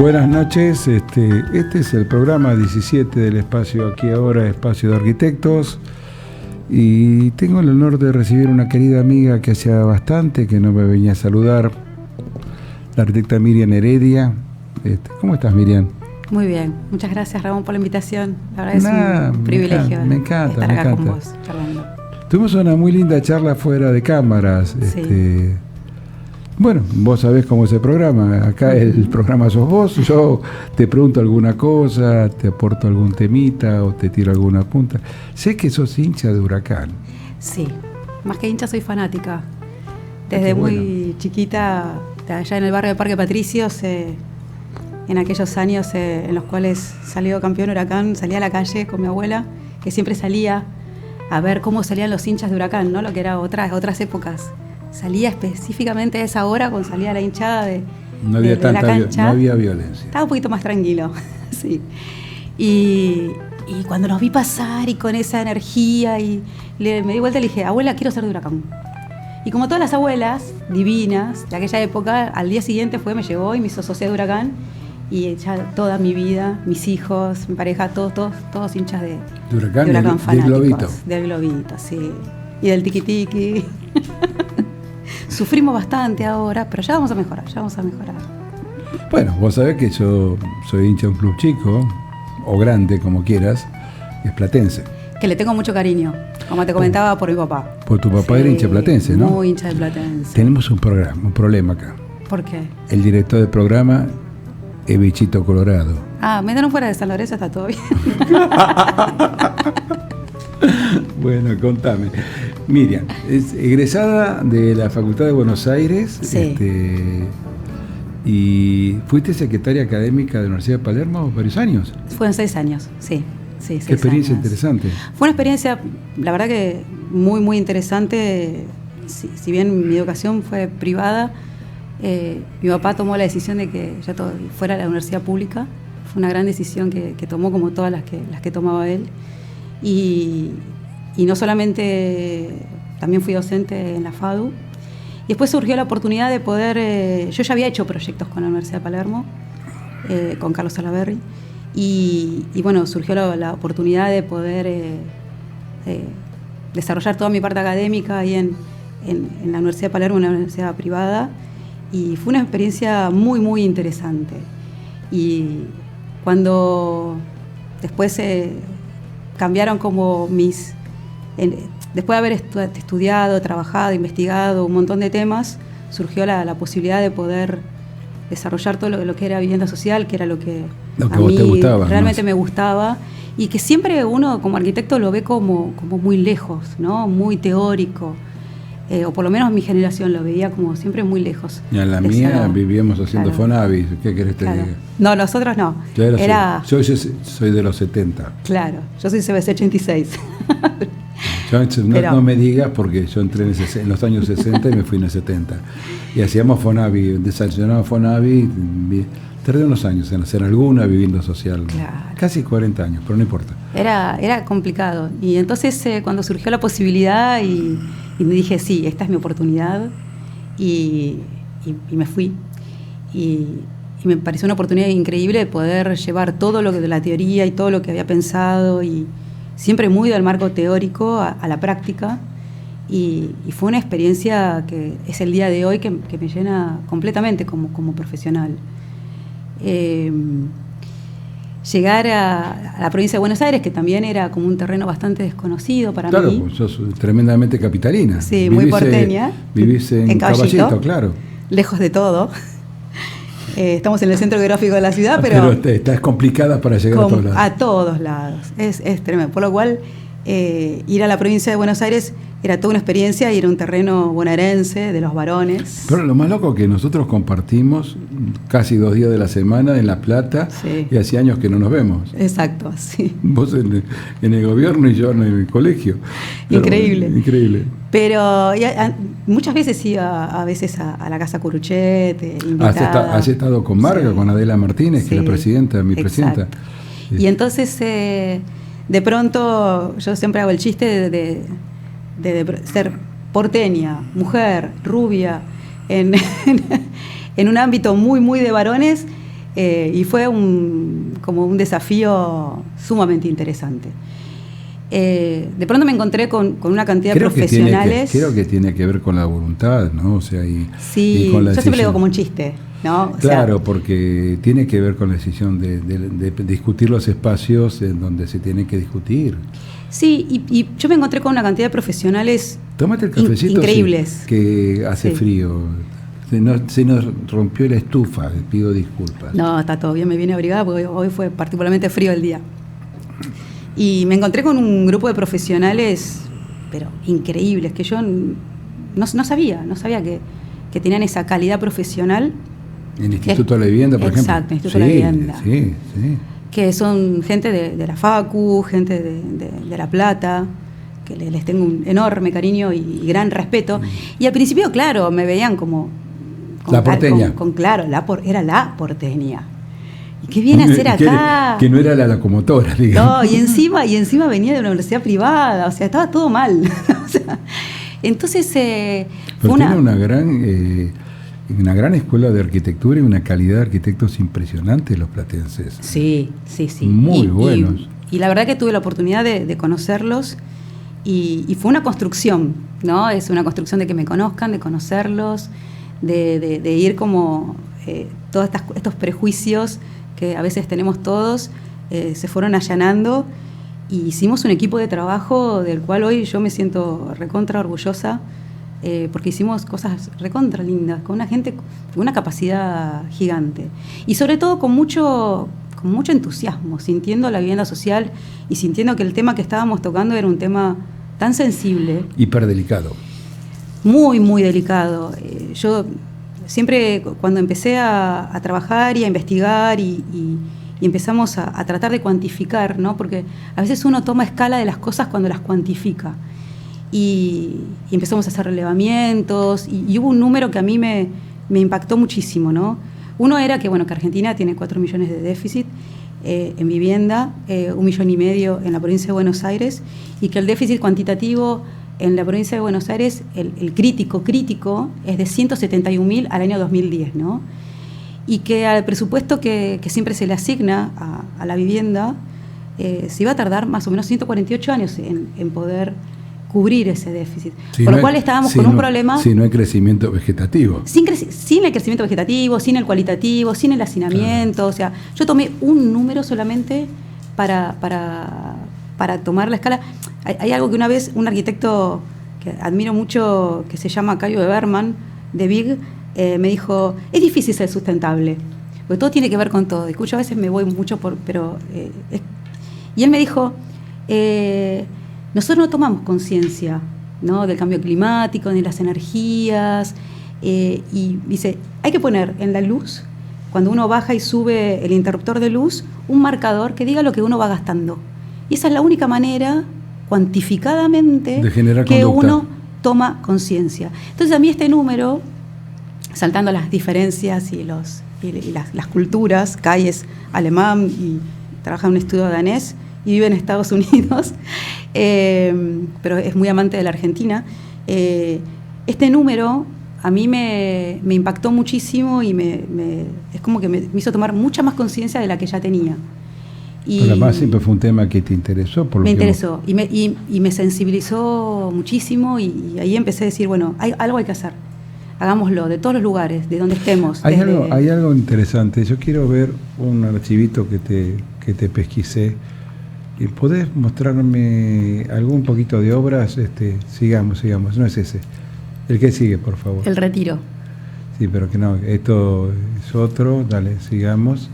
Buenas noches, este es el programa 17 del Espacio Aquí Ahora, Espacio de Arquitectos, y tengo el honor de recibir una querida amiga que hacía bastante que no me venía a saludar, la arquitecta Miriam Heredia. ¿Cómo estás, Miriam? Muy bien, muchas gracias, Ramón, por la invitación. La verdad es un privilegio me encanta, estar acá con vos charlando. Tuvimos una muy linda charla fuera de cámaras. Sí. Bueno, vos sabés cómo es el programa. Acá el programa sos vos. Yo te pregunto alguna cosa, te aporto algún temita o te tiro alguna punta. Sé que sos hincha de Huracán. Sí, más que hincha soy fanática. Desde muy chiquita, allá en el barrio de Parque Patricios, en aquellos años en los cuales salió campeón Huracán, salía a la calle con mi abuela, que siempre salía a ver cómo salían los hinchas de Huracán, ¿no? Lo que era otras épocas. Salía específicamente a esa hora cuando salía la hinchada de la cancha. No había violencia. Estaba un poquito más tranquilo, sí. Y cuando nos vi pasar y con esa energía, me di vuelta y le dije, abuela, quiero ser de Huracán. Y como todas las abuelas divinas de aquella época, al día siguiente me llevó y me hizo socia de Huracán. Y ya toda mi vida, mis hijos, mi pareja, todos hinchas de Huracán fanáticos. Del globito, sí. Y del tiki-tiki. Sufrimos bastante ahora, pero ya vamos a mejorar. Bueno, vos sabés que yo soy hincha de un club chico, o grande, como quieras, es Platense. Que le tengo mucho cariño, como te comentaba, por mi papá. Por tu papá era hincha Platense, ¿no? Muy hincha de Platense. Tenemos un problema acá. ¿Por qué? El director del programa es bichito colorado. Métanos fuera de San Lorenzo, está todo bien. Bueno, contame. Miriam, es egresada de la Facultad de Buenos Aires. Sí. Y fuiste secretaria académica de la Universidad de Palermo varios años. Fueron 6 años, sí. Qué experiencia interesante. Fue una experiencia, la verdad que muy, muy interesante. Si bien mi educación fue privada, mi papá tomó la decisión de que ya todo fuera a la universidad pública. Fue una gran decisión que tomó, como todas las que tomaba él. Y no solamente, también fui docente en la FADU. Y después surgió la oportunidad de poder, yo ya había hecho proyectos con la Universidad de Palermo, con Carlos Salaberry, y bueno, surgió la oportunidad de poder desarrollar toda mi parte académica ahí en la Universidad de Palermo, una universidad privada, y fue una experiencia muy, muy interesante. Y cuando después cambiaron como después de haber estudiado, trabajado, investigado un montón de temas, surgió la posibilidad de poder desarrollar todo lo que era vivienda social, que era lo que a vos mí te gustaba, realmente ¿no? Me gustaba, y que siempre uno como arquitecto lo ve como muy lejos, ¿no? Muy teórico, o por lo menos mi generación lo veía como siempre muy lejos. Y en la mía vivíamos haciendo Fonavi, ¿qué querés te diga? No, nosotros no. Yo soy de los 70. Claro, yo soy CBC 86. No me digas, porque yo entré en los años 60 y me fui en el 70. Y hacíamos Fonavi, desayunábamos Fonavi, Tardé unos años en hacer alguna vivienda social. Claro. Casi 40 años, pero no importa. Era complicado. Y entonces cuando surgió la posibilidad y me dije, sí, esta es mi oportunidad, y me fui. Y me pareció una oportunidad increíble de poder llevar todo lo que de la teoría y todo lo que había pensado, y siempre muy del marco teórico a la práctica. Y fue una experiencia que es el día de hoy que me llena completamente como profesional. Llegar a la provincia de Buenos Aires, que también era como un terreno bastante desconocido para mí. Claro, pues sos tremendamente capitalina. Sí, muy porteña. Vivís en Caballito, claro. Lejos de todo. Estamos en el centro geográfico de la ciudad, pero estás complicada para llegar a todos lados. A todos lados. Es tremendo. Por lo cual, ir a la provincia de Buenos Aires era toda una experiencia, y era un terreno bonaerense de los varones. Pero lo más loco es que nosotros compartimos casi 2 días de la semana en La Plata, sí. Y hace años que no nos vemos. Exacto, sí. Vos en el gobierno y yo en el colegio. Increíble. Pero, increíble. Pero muchas veces iba a la Casa Curuchet, invitada. Has estado con Marga, sí. Con Adela Martínez, sí. Que es la presidenta, mi presidenta. Y entonces, de pronto, yo siempre hago el chiste de ser porteña, mujer, rubia, en un ámbito muy, muy de varones, y fue como un desafío sumamente interesante. De pronto me encontré con una cantidad de profesionales. Creo que tiene que ver con la voluntad, ¿no? O sea, sí, y con la yo siempre digo como un chiste, ¿no? Claro, porque tiene que ver con la decisión de discutir los espacios en donde se tiene que discutir. Sí, y yo me encontré con una cantidad de profesionales Tómate el cafecito, increíbles. Sí, que hace frío. Se nos rompió la estufa, pido disculpas. No, está todo bien, me vine abrigada porque hoy fue particularmente frío el día. Y me encontré con un grupo de profesionales, pero increíbles, que yo no sabía que tenían esa calidad profesional. En el Instituto de la Vivienda, por ejemplo. Exacto, el Instituto de la Vivienda. Sí. Que son gente de la Facu, gente de La Plata, que les tengo un enorme cariño y gran respeto. Y al principio, claro, me veían como la porteña. Era la porteña. ¿Y qué viene a hacer acá? Que no era la locomotora, digamos. No, y encima venía de una universidad privada, o sea, estaba todo mal. O sea, entonces pero tiene una gran escuela de arquitectura y una calidad de arquitectos impresionante los platenses. Sí. Muy buenos. Y la verdad que tuve la oportunidad de conocerlos, y fue una construcción, ¿no? Es una construcción de que me conozcan, de conocerlos, de ir como todos estos prejuicios que a veces tenemos todos, se fueron allanando, y hicimos un equipo de trabajo del cual hoy yo me siento recontra orgullosa, porque hicimos cosas recontra lindas, con una gente con una capacidad gigante, y sobre todo con mucho entusiasmo, sintiendo la vivienda social y sintiendo que el tema que estábamos tocando era un tema tan sensible. Hiperdelicado. Muy, muy delicado. Yo siempre, cuando empecé a trabajar y a investigar y empezamos a tratar de cuantificar, ¿no? Porque a veces uno toma escala de las cosas cuando las cuantifica. Y empezamos a hacer relevamientos, y hubo un número que a mí me impactó muchísimo, ¿no? Uno era que Argentina tiene 4 millones de déficit en vivienda, 1,5 millones en la provincia de Buenos Aires, y que el déficit cuantitativo en la provincia de Buenos Aires, el crítico, es de 171.000 al año 2010, ¿no? Y que al presupuesto que siempre se le asigna a la vivienda, se iba a tardar más o menos 148 años en poder cubrir ese déficit. Por lo cual estábamos con un problema. Si no hay crecimiento vegetativo. Sin el crecimiento vegetativo, sin el cualitativo, sin el hacinamiento. Claro. O sea, yo tomé un número solamente para tomar la escala. Hay algo que una vez un arquitecto que admiro mucho, que se llama Cayo de Berman, de Big, me dijo, es difícil ser sustentable, porque todo tiene que ver con todo. Escucho, a veces me voy mucho y él me dijo, nosotros no tomamos conciencia, ¿no?, del cambio climático, ni las energías, y dice, hay que poner en la luz, cuando uno baja y sube el interruptor de luz, un marcador que diga lo que uno va gastando. Y esa es la única manera, cuantificadamente, de generar que conducta. Uno toma conciencia. Entonces a mí este número, saltando las diferencias y y las culturas. Kai es alemán y trabaja en un estudio danés y vive en Estados Unidos, pero es muy amante de la Argentina. Este número a mí me impactó muchísimo y es como que me hizo tomar mucha más conciencia de la que ya tenía. Y pero además siempre fue un tema que te interesó. Me interesó y me sensibilizó muchísimo y ahí empecé a decir, bueno, algo hay que hacer. Hagámoslo, de todos los lugares, de donde estemos. Hay algo interesante. Yo quiero ver un archivito que te pesquisé. ¿Podés mostrarme algún poquito de obras? Sigamos, no es ese. El que sigue, por favor. El Retiro. Sí, pero que no, esto es otro. Dale, sigamos.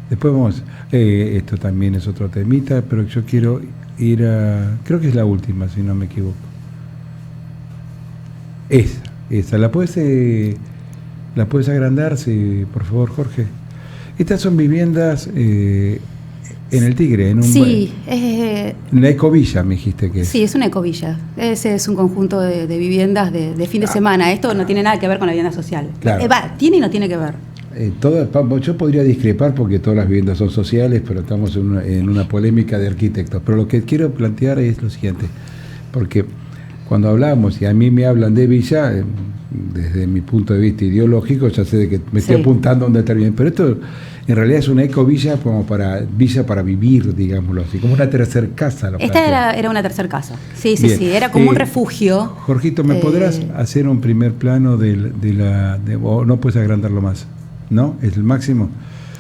Después vamos, esto también es otro temita, pero yo quiero ir a... Creo que es la última, si no me equivoco. Esa. ¿La puedes agrandar, sí, por favor, Jorge? Estas son viviendas en el Tigre, en un... Sí, una ecovilla, me dijiste que es. Sí, es una ecovilla. Ese es un conjunto de viviendas de fin de semana. Esto no tiene nada que ver con la vivienda social. Claro. Tiene y no tiene que ver. Yo podría discrepar porque todas las viviendas son sociales, pero estamos en una polémica de arquitectos. Pero lo que quiero plantear es lo siguiente, porque cuando hablamos, y a mí me hablan de villa, desde mi punto de vista ideológico, ya sé de que me estoy apuntando a un determinado, pero esto en realidad es una ecovilla como villa para vivir, digámoslo así, como una tercer casa. Esta era una tercer casa, sí, era como un refugio. Jorgito, ¿me podrás hacer un primer plano o no puedes agrandarlo más? ¿No? ¿Es el máximo?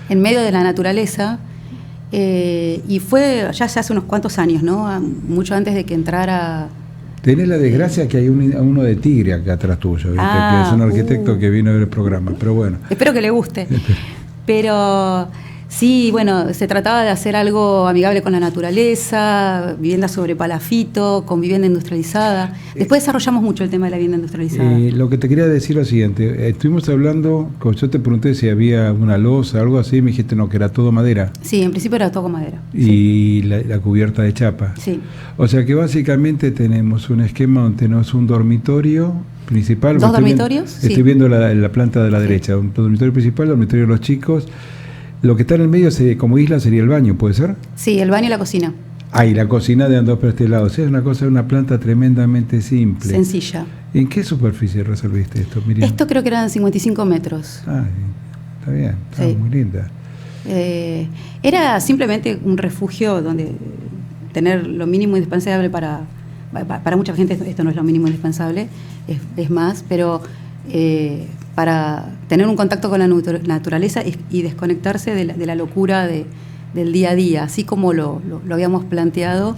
En medio de la naturaleza, y fue ya hace unos cuantos años, ¿no? Mucho antes de que entrara... Tenés la desgracia que hay uno de Tigre acá atrás tuyo, ¿viste? Que es un arquitecto que vino a ver el programa, pero bueno. Espero que le guste. Pero sí, bueno, se trataba de hacer algo amigable con la naturaleza, vivienda sobre palafito, con vivienda industrializada. Después desarrollamos mucho el tema de la vivienda industrializada. Lo que te quería decir es lo siguiente, estuvimos hablando, yo te pregunté si había una losa, algo así, me dijiste no, que era todo madera. Sí, en principio era todo con madera. Y la cubierta de chapa. Sí. O sea que básicamente tenemos un esquema donde tenemos un dormitorio principal. ¿Dos dormitorios? Estoy viendo la planta de la derecha, un dormitorio principal, dormitorio de los chicos. Lo que está en el medio como isla sería el baño, ¿puede ser? Sí, el baño y la cocina. Y la cocina de dos para este lado. O sea, es una planta tremendamente simple. Sencilla. ¿En qué superficie resolviste esto, Miriam? Esto creo que eran 55 metros. Está bien, está muy linda. Era simplemente un refugio donde tener lo mínimo indispensable para mucha gente. Esto no es lo mínimo indispensable, es más, pero para tener un contacto con la naturaleza y desconectarse de la locura del día a día, así como lo habíamos planteado,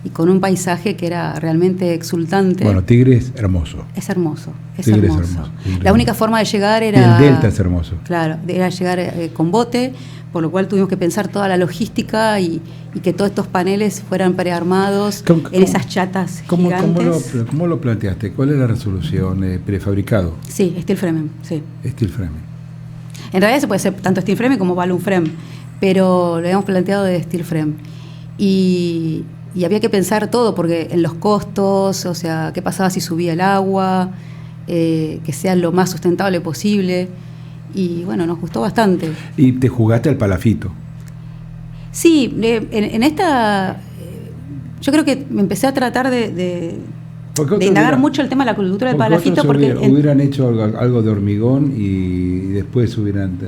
y con un paisaje que era realmente exultante. Bueno, Tigre es hermoso. Es hermoso. Tigre es hermoso. La única forma de llegar era... Y el delta es hermoso. Claro, era llegar con bote, por lo cual tuvimos que pensar toda la logística y que todos estos paneles fueran prearmados en esas chatas gigantes. ¿Cómo lo planteaste? ¿Cuál es la resolución? ¿Prefabricado? Sí, steel frame, sí. Steel frame. En realidad se puede hacer tanto steel frame como balloon frame, pero lo habíamos planteado de steel frame. Y había que pensar todo, porque en los costos, o sea, qué pasaba si subía el agua, que sea lo más sustentable posible. Y bueno, nos gustó bastante. ¿Y te jugaste al palafito? Sí, en esta... yo creo que me empecé a tratar de indagar mucho el tema de la cultura del palafito. Porque hubieran hecho algo de hormigón y después hubieran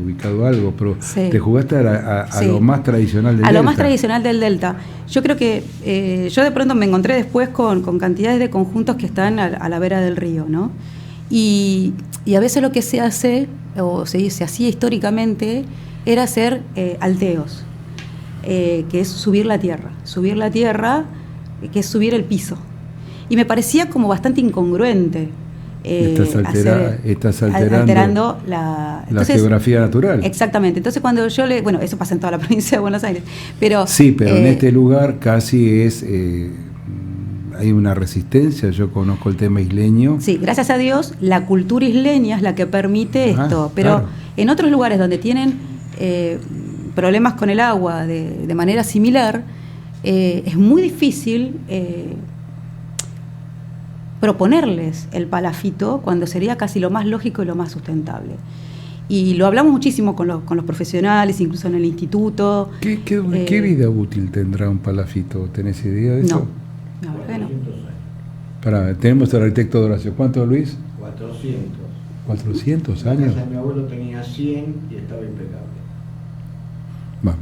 ubicado algo, pero sí, te jugaste a lo más tradicional del Delta. A lo más tradicional del Delta. Yo creo que yo de pronto me encontré después con cantidades de conjuntos que están a la vera del río, ¿no? Y a veces lo que se hace, o se hacía históricamente, era hacer alteos, que es subir la tierra, que es subir el piso. Y me parecía como bastante incongruente. Estás alterando la geografía natural. Exactamente. Entonces cuando yo bueno, eso pasa en toda la provincia de Buenos Aires, pero... Sí, pero en este lugar casi es... hay una resistencia, yo conozco el tema isleño. Sí, gracias a Dios, la cultura isleña es la que permite esto, pero claro, en otros lugares donde tienen problemas con el agua de manera similar, es muy difícil proponerles el palafito cuando sería casi lo más lógico y lo más sustentable. Y lo hablamos muchísimo con los profesionales, incluso en el instituto. ¿Qué vida útil tendrá un palafito? ¿Tenés idea de eso? No, la verdad que no. Tenemos al arquitecto Horacio. ¿Cuánto, Luis? 400. 400 años. Mi abuelo tenía 100 y estaba impecable. Bueno,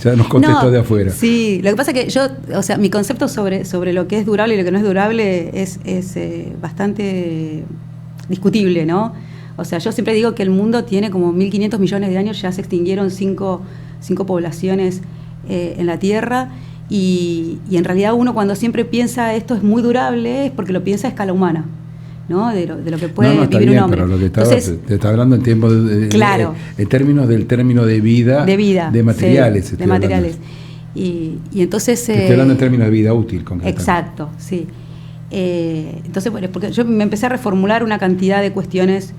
ya nos contestó de afuera. Sí, lo que pasa es que mi concepto sobre lo que es durable y lo que no es durable es bastante discutible, ¿no? O sea, yo siempre digo que el mundo tiene como 1.500 millones de años, ya se extinguieron cinco poblaciones en la Tierra, y en realidad uno cuando siempre piensa esto es muy durable es porque lo piensa a escala humana, ¿no? De lo que puede vivir un hombre. Pero lo que te está hablando en tiempo claro, en términos del término de vida, de materiales. Sí, de materiales. Y entonces... Estoy hablando en términos de vida útil, concretamente. Exacto, sí. Entonces, bueno, porque yo me empecé a reformular una cantidad de cuestiones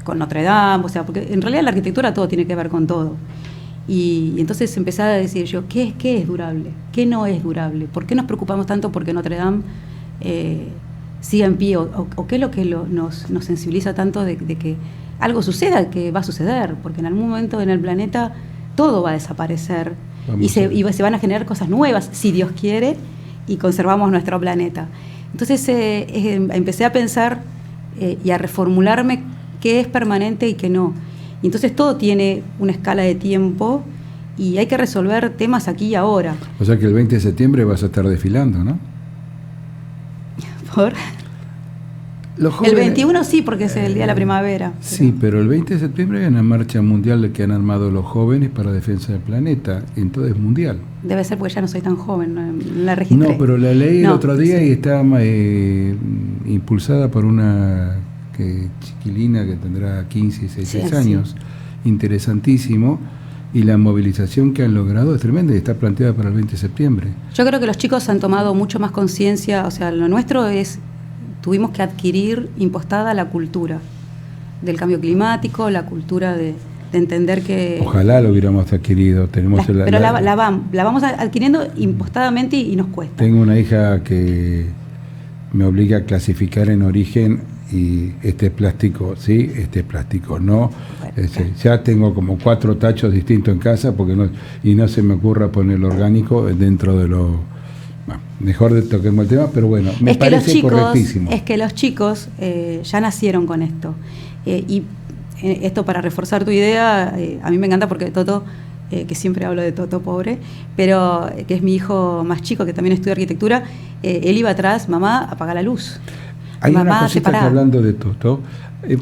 con Notre Dame, o sea, porque en realidad la arquitectura todo tiene que ver con todo. Y entonces empecé a decir yo, ¿qué es durable? ¿Qué no es durable? ¿Por qué nos preocupamos tanto porque Notre Dame siga en pie? ¿O qué es lo que nos sensibiliza tanto de que algo suceda, que va a suceder? Porque en algún momento en el planeta todo va a desaparecer y se van a generar cosas nuevas, si Dios quiere, y conservamos nuestro planeta. Entonces empecé a pensar y a reformularme qué es permanente y qué no. Y entonces todo tiene una escala de tiempo y hay que resolver temas aquí y ahora. O sea que el 20 de septiembre vas a estar desfilando, ¿no? ¿Por? El 21 sí, porque es el día de la primavera. Sí, pero el 20 de septiembre hay una marcha mundial que han armado los jóvenes para defensa del planeta, entonces mundial. Debe ser porque ya no soy tan joven, no la registré. No, pero la leí el otro día y está impulsada por una chiquilina que tendrá 15, 16 años, interesantísimo, y la movilización que han logrado es tremenda y está planteada para el 20 de septiembre. Yo creo que los chicos han tomado mucho más conciencia, o sea, lo nuestro tuvimos que adquirir impostada la cultura del cambio climático, la cultura de entender que... Ojalá lo hubiéramos adquirido. La vamos adquiriendo impostadamente y nos cuesta. Tengo una hija que me obliga a clasificar en origen y este es plástico, sí, este es plástico, no. Ya tengo como 4 tachos distintos en casa porque no se me ocurra poner orgánico dentro de lo... Bueno, mejor toquemos el tema, pero bueno, me parece correctísimo. Es que los chicos ya nacieron con esto. Y esto para reforzar tu idea, a mí me encanta porque Toto, que siempre hablo de Toto pobre, pero que es mi hijo más chico, que también estudia arquitectura, él iba atrás, mamá, apaga la luz. Hay una cosita que hablando de Toto,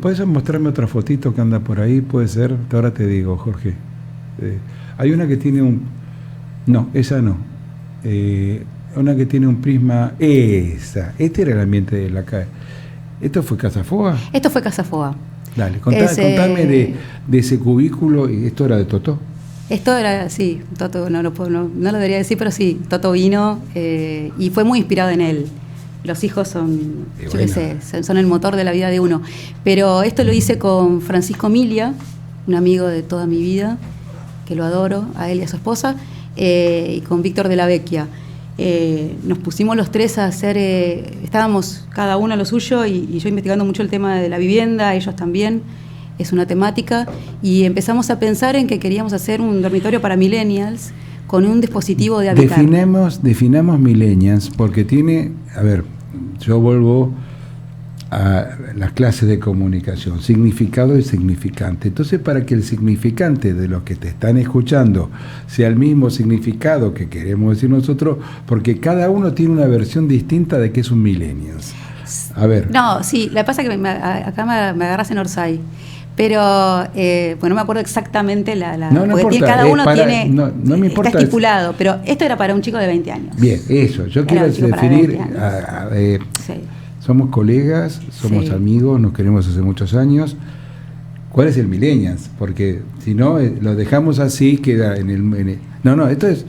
¿puedes mostrarme otra fotito que anda por ahí? Puede ser, ahora te digo, Jorge. Hay una que tiene no, esa no. Una que tiene un prisma, este era el ambiente de la calle. ¿Esto fue Casa Foa? Esto fue Casa Foa. Dale, contame de ese cubículo, y esto era de Toto. Esto era, sí, Toto no lo debería decir, pero sí, Toto vino y fue muy inspirado en él. Los hijos son, yo qué sé, son el motor de la vida de uno. Pero esto lo hice con Francisco Milia, un amigo de toda mi vida, que lo adoro, a él y a su esposa, y con Víctor de la Vecchia. Nos pusimos los tres a hacer, estábamos cada uno a lo suyo y yo investigando mucho el tema de la vivienda, ellos también, es una temática, y empezamos a pensar en que queríamos hacer un dormitorio para millennials con un dispositivo de habitar. Definamos millennials porque tiene, a ver, yo vuelvo a las clases de comunicación, significado y significante. Entonces, para que el significante de los que te están escuchando sea el mismo significado que queremos decir nosotros, porque cada uno tiene una versión distinta de qué es un millennials. A ver. No, sí, lo que pasa es que acá me agarras en Orsay. Pero, bueno, no me acuerdo exactamente no importa, cada uno tiene, no me importa, está estipulado, pero esto era para un chico de 20 años. Bien, eso, yo quiero definir, sí. Somos colegas, somos amigos, nos queremos hace muchos años. ¿Cuál es el millennials? Porque si no, lo dejamos así, queda en el... No, esto es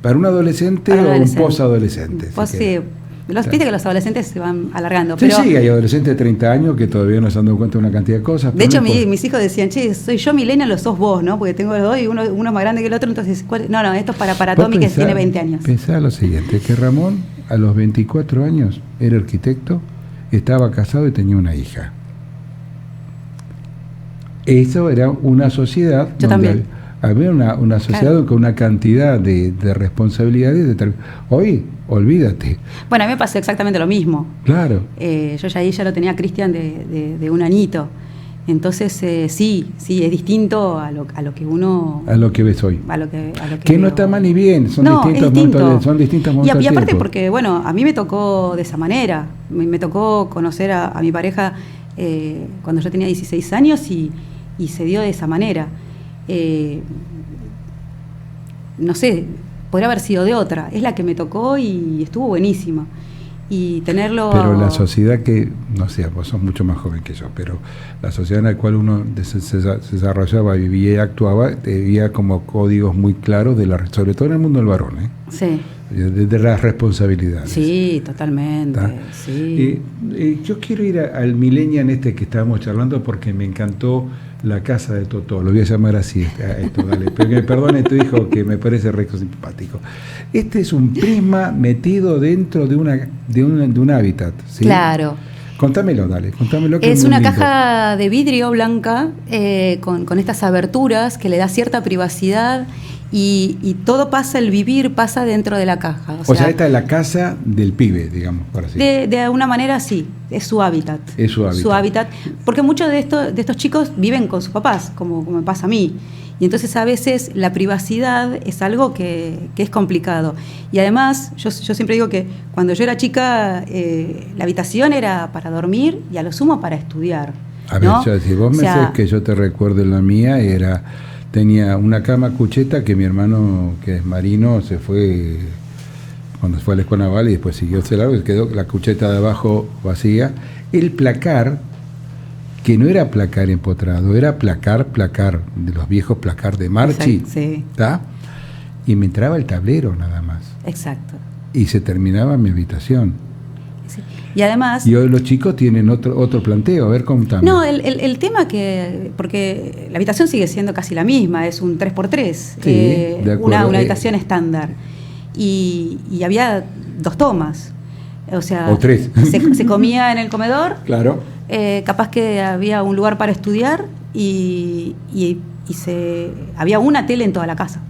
para un adolescente o un posadolescente. Sí. Viste que los adolescentes se van alargando. Sí, pero, sí, hay adolescentes de 30 años que todavía no se han dado cuenta de una cantidad de cosas. De hecho, mis hijos decían, che, soy yo millennial o sos vos, ¿no? Porque tengo los dos y uno más grande que el otro, entonces, no, esto es para Tommy, que tiene 20 años. Pensá lo siguiente, que Ramón a los 24 años era arquitecto, estaba casado y tenía una hija. Eso era una sociedad. Yo también. Había una sociedad con una cantidad de responsabilidades. Hoy, olvídate. Bueno, a mí me pasó exactamente lo mismo. Claro. Yo ya lo tenía a Cristian de un añito. Entonces, sí, es distinto a lo que uno... A lo que ves hoy. A lo que que no está mal ni bien, son distintos momentos y aparte tiempo. porque, bueno, a mí me tocó de esa manera. Me tocó conocer a mi pareja cuando yo tenía 16 años y se dio de esa manera. No sé, podría haber sido de otra. Es la que me tocó y estuvo buenísima. Y tenerlo... Pero la sociedad que, no sé, vos sos mucho más joven que yo, pero la sociedad en la cual uno se desarrollaba, vivía y actuaba, había como códigos muy claros, sobre todo en el mundo del varón, Sí. De las responsabilidades. Sí, totalmente. Sí. Yo quiero ir al millennial que estábamos charlando porque me encantó La Casa de Totó, lo voy a llamar así a esto, dale. Pero que me perdone tu hijo, que me parece re simpático. Este es un prisma metido dentro de un hábitat, ¿sí? Claro. Contámelo, dale, contámelo. Que es una lindo. Caja de vidrio blanca con estas aberturas que le da cierta privacidad y todo pasa, el vivir pasa dentro de la caja. O sea, esta es la casa del pibe, digamos, por así. De alguna manera sí, es su hábitat. Es su hábitat. Su hábitat, porque muchos de estos chicos viven con sus papás, como me pasa a mí. Y entonces a veces la privacidad es algo que es complicado. Y además, yo siempre digo que cuando yo era chica, la habitación era para dormir y a lo sumo para estudiar. A ver, ¿no? Si vos me decís que yo te recuerdo la mía, tenía una cama cucheta que mi hermano, que es marino, se fue cuando fue a la escuela naval y después siguió ese lado y quedó la cucheta de abajo vacía. El placar, que no era placar empotrado, era placar, de los viejos placar de Marchi, sí. ¿tá? Y me entraba el tablero nada más. Exacto. Y se terminaba mi habitación. Sí. Y además... Y hoy los chicos tienen otro planteo, a ver, contame. No, el tema porque la habitación sigue siendo casi la misma, es un 3x3, sí, de acuerdo. Una habitación estándar. Y había 2 tomas. O sea, o 3. Se comía en el comedor. Claro. Capaz que había un lugar para estudiar y había una tele en toda la casa,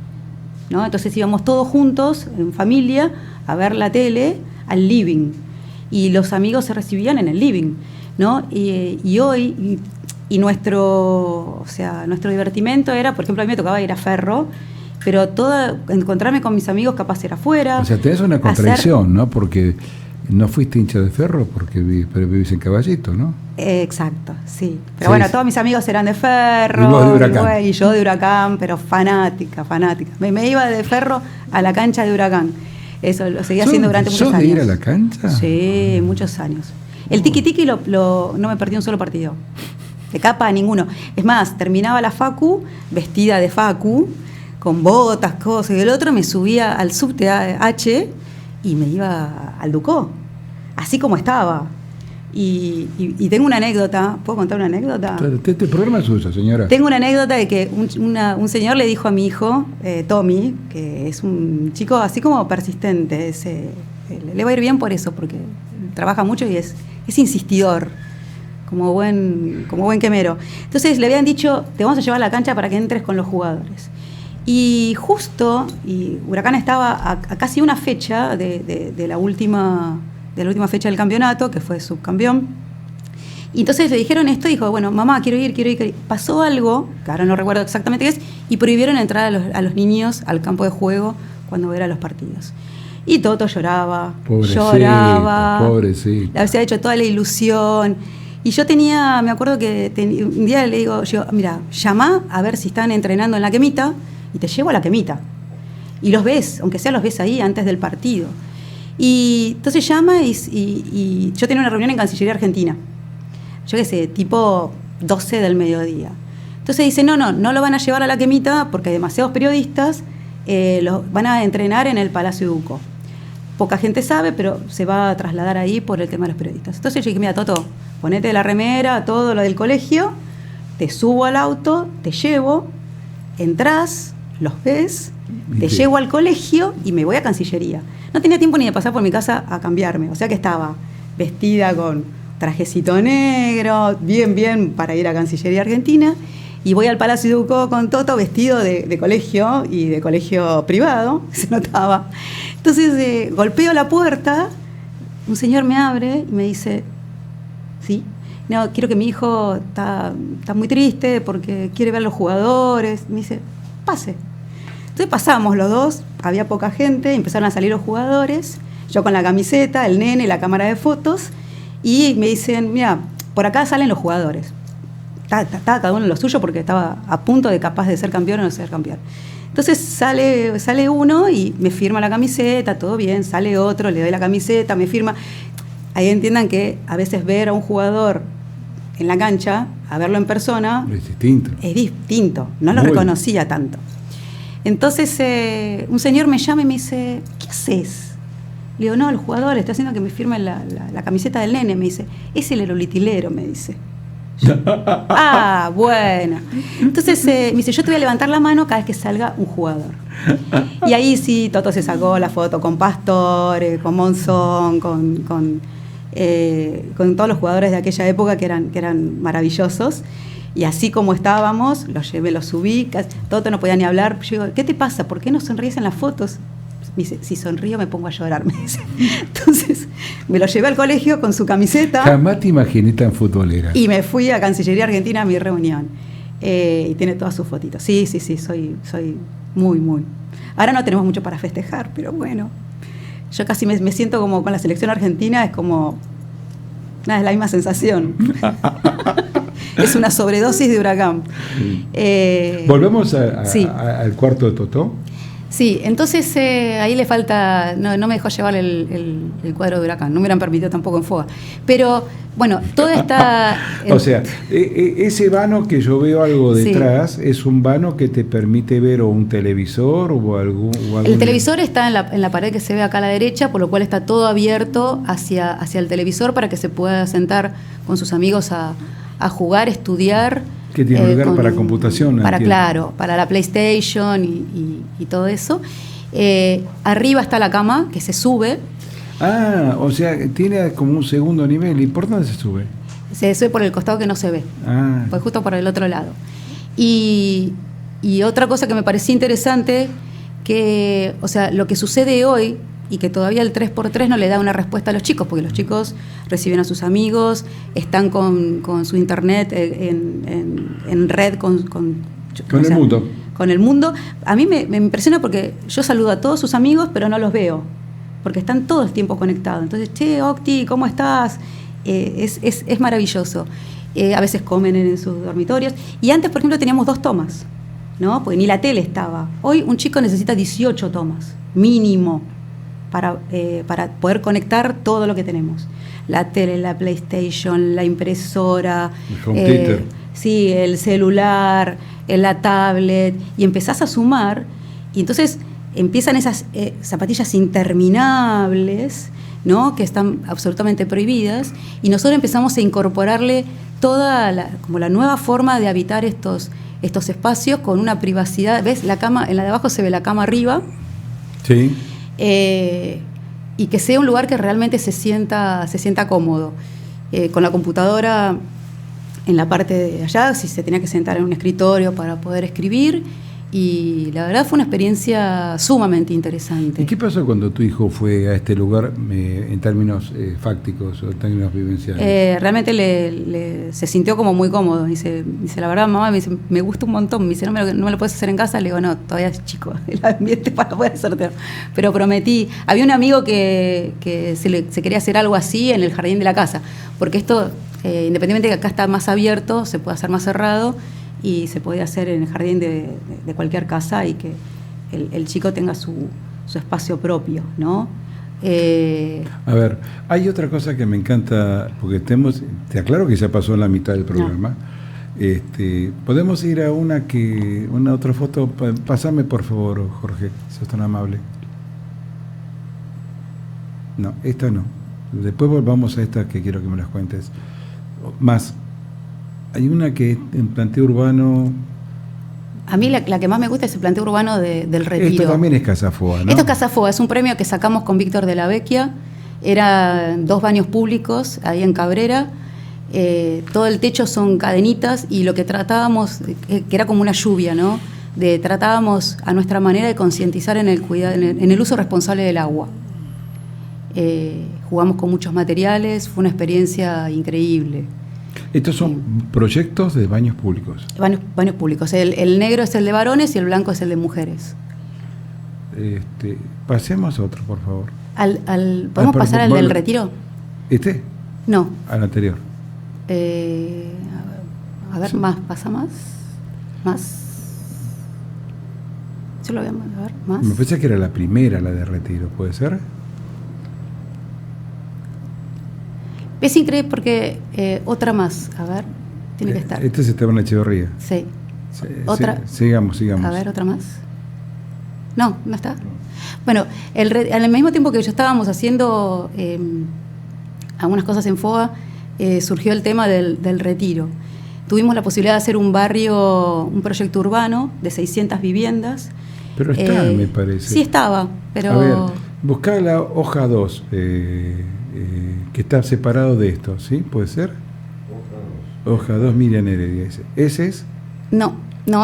¿no? Entonces íbamos todos juntos, en familia, a ver la tele al living. Y los amigos se recibían en el living, ¿no? Y hoy, nuestro divertimento era, por ejemplo, a mí me tocaba ir a Ferro, pero encontrarme con mis amigos capaz era afuera. O sea, tenés una contradicción, ¿no? Porque no fuiste hincha de Ferro, pero vivís en Caballito, ¿no? Exacto, sí. Pero bueno, todos mis amigos eran de Ferro. Y vos de Huracán. Y yo de Huracán, pero fanática. Me iba de Ferro a la cancha de Huracán. Eso lo seguía haciendo durante muchos años. ¿Sos de ir a la cancha? Sí, muchos años. El tiki-tiki no me perdí un solo partido. De capa a ninguno. Es más, terminaba la facu, vestida de facu, con botas, cosas, y el otro me subía al subte H y me iba al Ducó, así como estaba. Y tengo una anécdota, ¿puedo contar una anécdota? Este programa es suyo, señora. Tengo una anécdota de que un señor le dijo a mi hijo, Tommy, que es un chico así como persistente, le va a ir bien por eso, porque trabaja mucho y es insistidor, como buen quemero. Entonces le habían dicho, te vamos a llevar a la cancha para que entres con los jugadores. Y justo, Huracán estaba a casi una fecha de la última fecha del campeonato, que fue subcampeón. Y entonces le dijeron esto y dijo, bueno, mamá, quiero ir. Pasó algo, que ahora no recuerdo exactamente qué es, y prohibieron entrar a los niños al campo de juego cuando eran los partidos. Y Toto lloraba. Pobrecito. Le había hecho toda la ilusión. Y yo me acuerdo que un día le digo, mira, llamá a ver si están entrenando en la quemita y te llevo a la quemita. Y los ves, aunque sea los ves ahí antes del partido. Y entonces llama y yo tenía una reunión en Cancillería Argentina. Yo qué sé, tipo 12 del mediodía. Entonces dice, no lo van a llevar a la quemita porque hay demasiados periodistas, van a entrenar en el Palacio Duco. Poca gente sabe, pero se va a trasladar ahí por el tema de los periodistas. Entonces yo dije, mira, Toto, ponete la remera, todo lo del colegio, te subo al auto, te llevo, entrás, los ves, te llevo al colegio y me voy a Cancillería. No tenía tiempo ni de pasar por mi casa a cambiarme, o sea que estaba vestida con trajecito negro, bien para ir a Cancillería Argentina. Y voy al Palacio de Uco con Toto vestido de colegio y de colegio privado, se notaba. Entonces golpeo la puerta, un señor me abre y me dice, sí, no, quiero que mi hijo está muy triste porque quiere ver a los jugadores. Me dice, pase. Entonces pasamos los dos, había poca gente, empezaron a salir los jugadores, yo con la camiseta, el nene, la cámara de fotos, y me dicen, mira, por acá salen los jugadores. Está cada uno en lo suyo porque estaba a punto de capaz de ser campeón o no ser campeón. Entonces sale uno y me firma la camiseta, todo bien, sale otro, le doy la camiseta, me firma. Ahí entiendan que a veces ver a un jugador en la cancha, a verlo en persona, es distinto. Es distinto, no lo reconocía tanto. Entonces un señor me llama y me dice, ¿qué haces? Le digo, no, el jugador está haciendo que me firme la camiseta del nene. Me dice, es el aerolitilero, me dice. Bueno. Entonces me dice, yo te voy a levantar la mano cada vez que salga un jugador. Y ahí sí, Toto se sacó la foto con Pastor, con Monzón, con todos los jugadores de aquella época que eran maravillosos. Y así como estábamos, los llevé, los subí, Toto no podía ni hablar. Yo digo, ¿qué te pasa? ¿Por qué no sonríes en las fotos? Me dice, si sonrío me pongo a llorar, me dice. Entonces me lo llevé al colegio con su camiseta. Jamás te imaginé tan futbolera. Y me fui a Cancillería Argentina a mi reunión. Y tiene todas sus fotitos. Sí, soy muy, muy. Ahora no tenemos mucho para festejar, pero bueno. Yo casi me siento como con la selección argentina, es como... Nada, es la misma sensación. Es una sobredosis de Huracán. ¿Volvemos sí. al cuarto de Totó? Sí, entonces ahí le falta, no me dejó llevar el cuadro de Huracán, no me hubieran permitido tampoco en Foga. Pero bueno, toda esta... O sea, ese vano que yo veo algo detrás, sí, es un vano que te permite ver o un televisor o algún... El televisor está en la pared que se ve acá a la derecha, por lo cual está todo abierto hacia el televisor para que se pueda sentar con sus amigos a jugar, estudiar. Que tiene lugar para computación. Claro, para la PlayStation y todo eso. Arriba está la cama, que se sube. O sea, tiene como un segundo nivel. ¿Y por dónde se sube? Se sube por el costado que no se ve. Pues justo por el otro lado. Y otra cosa que me parecía interesante, que, o sea, lo que sucede hoy, y que todavía el 3x3 no le da una respuesta a los chicos, porque los chicos reciben a sus amigos, están con su internet en red con el mundo. Con el mundo. A mí me impresiona porque yo saludo a todos sus amigos, pero no los veo, porque están todo el tiempo conectados. Entonces, che, Octi, ¿cómo estás? Es maravilloso. A veces comen en sus dormitorios. Y antes, por ejemplo, teníamos 2 tomas, ¿no? Porque ni la tele estaba. Hoy un chico necesita 18 tomas, mínimo, para poder conectar todo lo que tenemos. La tele, la PlayStation, la impresora, sí, el celular, la tablet, y empezás a sumar, y entonces empiezan esas zapatillas interminables, ¿no?, que están absolutamente prohibidas, y nosotros empezamos a incorporarle toda como la nueva forma de habitar estos espacios con una privacidad. ¿Ves? La cama, en la de abajo se ve la cama arriba. Sí. Y que sea un lugar que realmente se sienta cómodo. Con la computadora en la parte de allá, si se tenía que sentar en un escritorio para poder escribir, y la verdad fue una experiencia sumamente interesante. ¿Y qué pasó cuando tu hijo fue a este lugar en términos fácticos o en términos vivenciales? Realmente se sintió como muy cómodo. Dice, la verdad, mamá, me gusta un montón. Me dice, no me lo puedes hacer en casa. Le digo, no, todavía es chico el ambiente para poder hacerte. Pero prometí. Había un amigo que se quería hacer algo así en el jardín de la casa, porque esto, independientemente de que acá está más abierto, se puede hacer más cerrado, y se podía hacer en el jardín de cualquier casa, y que el chico tenga su espacio propio, ¿no? A ver, hay otra cosa que me encanta, porque te aclaro que ya pasó la mitad del programa. No. Podemos ir a una otra foto. Pásame, por favor, Jorge, si sos tan amable. No, esta no. Después volvamos a esta que quiero que me las cuentes. Más. Hay una que en planteo urbano... A mí la que más me gusta es el planteo urbano del Retiro. Esto también es Casa Foga, ¿no? Esto es Casa Foga, es un premio que sacamos con Víctor de la Vecchia. Eran 2 baños públicos ahí en Cabrera. Todo el techo son cadenitas y lo que tratábamos, que era como una lluvia, ¿no? Tratábamos a nuestra manera de concientizar en el uso responsable del agua. Jugamos con muchos materiales, fue una experiencia increíble. Estos son proyectos de baños públicos. Baños públicos. El negro es el de varones y el blanco es el de mujeres. Pasemos a otro, por favor. ¿Podemos pasar al del retiro? ¿Este? No. Al anterior. A ver, más, pasa más. Yo lo voy a ver, más. Me parece que era la primera, la de retiro, ¿puede ser? Es increíble porque otra más, a ver, tiene que estar. Este es Esteban Echeverría. Sí. Otra. Sigamos. A ver, otra más. No está. Bueno, al mismo tiempo que yo estábamos haciendo algunas cosas en FOA, surgió el tema del retiro. Tuvimos la posibilidad de hacer un proyecto urbano de 600 viviendas. Pero está, me parece. Sí estaba, pero... A ver, buscá la hoja 2, que está separado de esto, ¿sí? ¿Puede ser? Hoja 2, Miriam Heredia. ¿Ese es? No,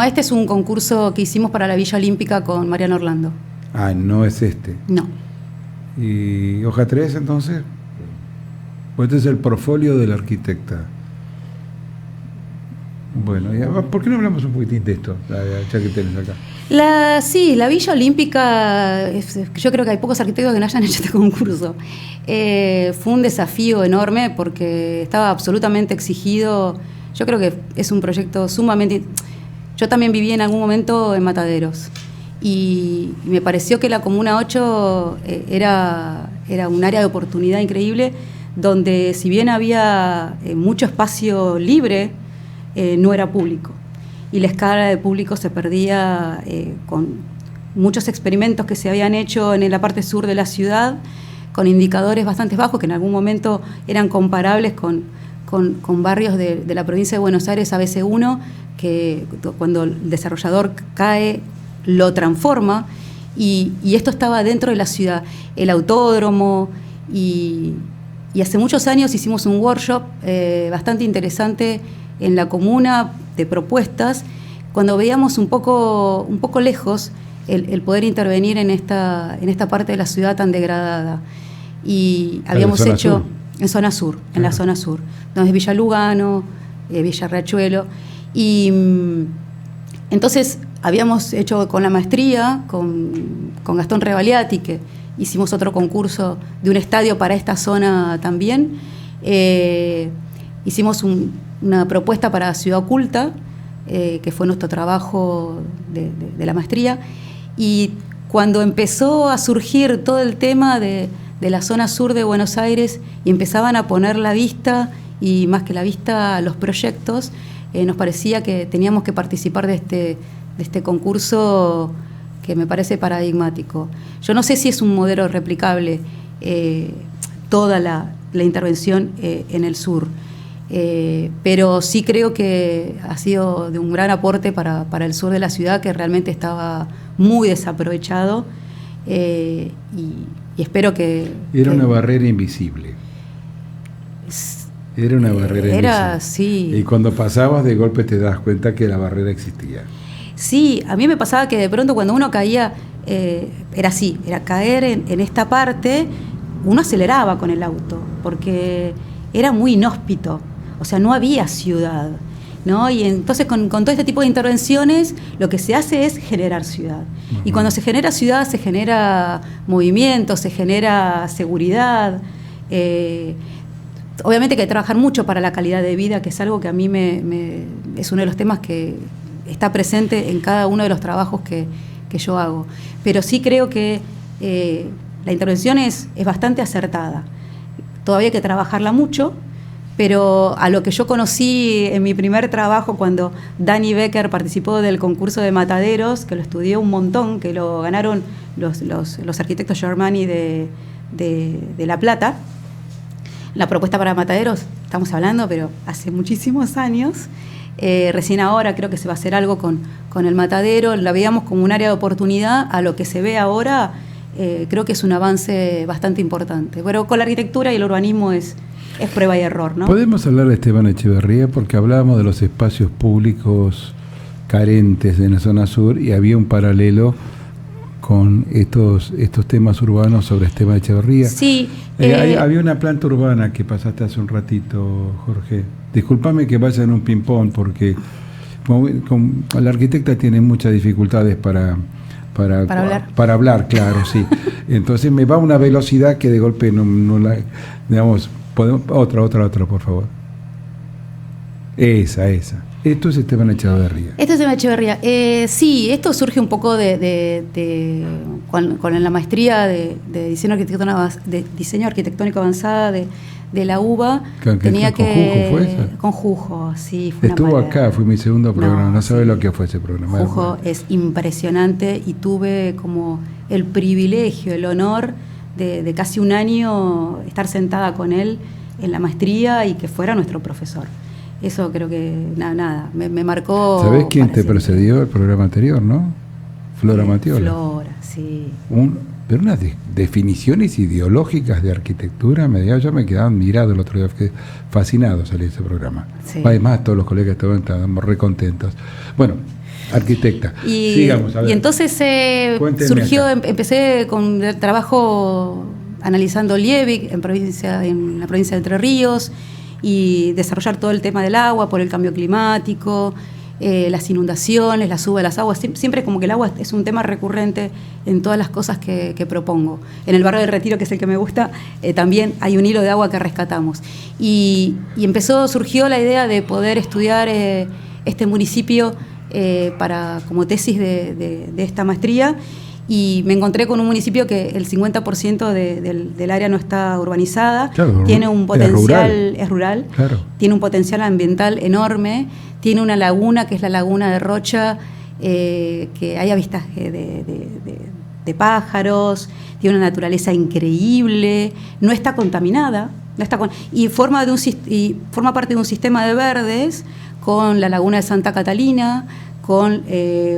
este es un concurso que hicimos para la Villa Olímpica con Mariano Orlando. Ah, no es este. No. ¿Y hoja 3 entonces? Pues este es el portfolio de la arquitecta. Bueno, ¿por qué no hablamos un poquitín de esto, ya que tenés acá? La Villa Olímpica, yo creo que hay pocos arquitectos que no hayan hecho este concurso. Fue un desafío enorme porque estaba absolutamente exigido. Yo creo que es un proyecto sumamente... Yo también viví en algún momento en Mataderos y me pareció que la Comuna 8 era un área de oportunidad increíble donde, si bien había mucho espacio libre, no era público. Y la escala de público se perdía con muchos experimentos que se habían hecho en la parte sur de la ciudad, con indicadores bastante bajos, que en algún momento eran comparables con barrios de la provincia de Buenos Aires, ABC1, que cuando el desarrollador cae, lo transforma, y esto estaba dentro de la ciudad. El autódromo, y hace muchos años hicimos un workshop bastante interesante en la comuna de propuestas, cuando veíamos un poco lejos el poder intervenir en esta parte de la ciudad tan degradada. Y habíamos hecho en zona sur, en la zona sur, donde es Villa Lugano, Villa Riachuelo. Y entonces habíamos hecho con la maestría, con Gastón Revaliati, que hicimos otro concurso de un estadio para esta zona también. Hicimos una propuesta para Ciudad Oculta, que fue nuestro trabajo de la maestría, y cuando empezó a surgir todo el tema de la zona sur de Buenos Aires y empezaban a poner la vista, y más que la vista, los proyectos, nos parecía que teníamos que participar de este concurso que me parece paradigmático. Yo no sé si es un modelo replicable toda la intervención en el sur, pero sí creo que ha sido de un gran aporte para el sur de la ciudad, que realmente estaba muy desaprovechado, y espero que... Era una barrera invisible. Era una barrera invisible. Sí. Y cuando pasabas, de golpe te das cuenta que la barrera existía. Sí, a mí me pasaba que de pronto cuando uno caía, era así, era caer en esta parte, uno aceleraba con el auto, porque era muy inhóspito, o sea, no había ciudad, ¿no? Y entonces con todo este tipo de intervenciones lo que se hace es generar ciudad. Uh-huh. Y cuando se genera ciudad se genera movimiento, se genera seguridad. Obviamente que hay que trabajar mucho para la calidad de vida, que es algo que a mí es uno de los temas que está presente en cada uno de los trabajos que yo hago. Pero sí creo que la intervención es bastante acertada. Todavía hay que trabajarla mucho, pero a lo que yo conocí en mi primer trabajo, cuando Dani Becker participó del concurso de Mataderos, que lo estudié un montón, que lo ganaron los arquitectos Germani de La Plata. La propuesta para Mataderos, estamos hablando, pero hace muchísimos años. Recién ahora creo que se va a hacer algo con el Matadero, la veíamos como un área de oportunidad. A lo que se ve ahora, creo que es un avance bastante importante. Pero con la arquitectura y el urbanismo es es prueba y error, ¿no? Podemos hablar de Esteban Echeverría porque hablábamos de los espacios públicos carentes en la zona sur y había un paralelo con estos temas urbanos sobre Esteban Echeverría. Sí. Había una planta urbana que pasaste hace un ratito, Jorge. Discúlpame que vaya en un ping-pong porque la arquitecta tiene muchas dificultades para hablar, claro, sí. Entonces me va a una velocidad que de golpe no la... Digamos, otra, por favor. Esa. Esto es Esteban Echeverría. Esto es Esteban Echeverría. Sí, esto surge un poco con la maestría de diseño arquitectónico avanzada de la UBA. ¿Con Jujo fue esa? Con Jujo, sí. Fue Estuvo acá, fue mi segundo programa, no sabe lo que fue ese programa. Jujo es impresionante y tuve como el privilegio, el honor de casi un año estar sentada con él en la maestría y que fuera nuestro profesor. Eso creo que, nada, me marcó. ¿Sabés quién te precedió el programa anterior, no? Flora Matiola. Flora, sí. Pero unas definiciones ideológicas de arquitectura, yo me quedaba mirado el otro día, fascinado salí de ese programa. Sí. Además, todos los colegas estábamos re contentos. Bueno, arquitecta, sigamos a ver. Y entonces surgió, empecé con el trabajo analizando Liebig en la provincia de Entre Ríos, y desarrollar todo el tema del agua por el cambio climático, las inundaciones, la suba de las aguas. Siempre como que el agua es un tema recurrente en todas las cosas que propongo. En el barrio del Retiro, que es el que me gusta, también hay un hilo de agua que rescatamos. Y surgió la idea de poder estudiar este municipio como tesis de esta maestría. Y me encontré con un municipio que el 50% del área no está urbanizada, claro, tiene un potencial, es rural, claro. Tiene un potencial ambiental enorme, tiene una laguna que es la laguna de Rocha, que hay avistaje de pájaros, tiene una naturaleza increíble, no está contaminada, y forma parte de un sistema de verdes con la laguna de Santa Catalina, con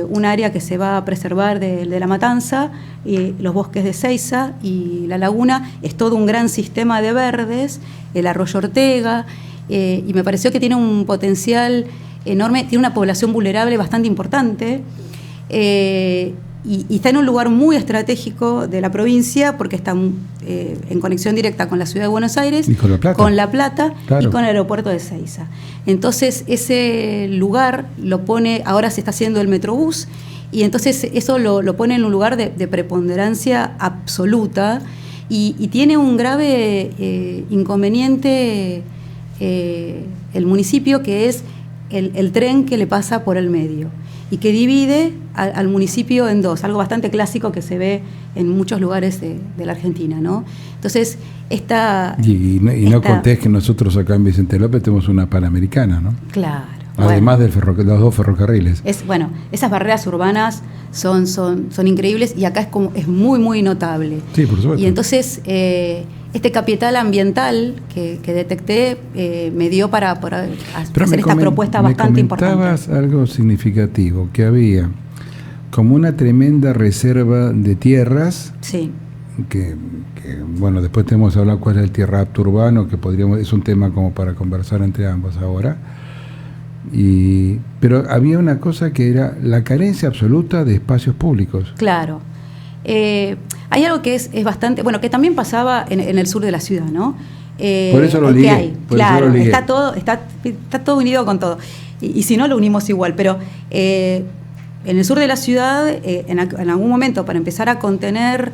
un área que se va a preservar de La Matanza, los bosques de Seiza y la laguna. Es todo un gran sistema de verdes, el arroyo Ortega, y me pareció que tiene un potencial enorme, tiene una población vulnerable bastante importante, y está en un lugar muy estratégico de la provincia porque está en conexión directa con la ciudad de Buenos Aires, y con La Plata, claro. Y con el aeropuerto de Seiza. Entonces ese lugar ahora se está haciendo el Metrobús, y entonces eso lo pone en un lugar de preponderancia absoluta, y tiene un grave inconveniente el municipio, que es el tren que le pasa por el medio y que divide al municipio en dos, algo bastante clásico que se ve en muchos lugares de la Argentina, ¿no? Entonces, no contés que nosotros acá en Vicente López tenemos una Panamericana, ¿no? Claro. Además de los dos ferrocarriles. Esas barreras urbanas son increíbles, y acá es muy, muy notable. Sí, por supuesto. Y entonces, este capital ambiental que detecté me dio para hacer esta propuesta bastante importante. Me comentabas algo significativo, que había como una tremenda reserva de tierras. Sí. Que bueno, después tenemos que hablar cuál es el tierra apto urbano, que es un tema como para conversar entre ambos ahora. Pero había una cosa que era la carencia absoluta de espacios públicos. Claro. Hay algo que es bastante, que también pasaba en el sur de la ciudad, ¿no? Por eso lo ligué. Está todo unido con todo. Y si no, lo unimos igual. Pero en el sur de la ciudad, en algún momento, para empezar a contener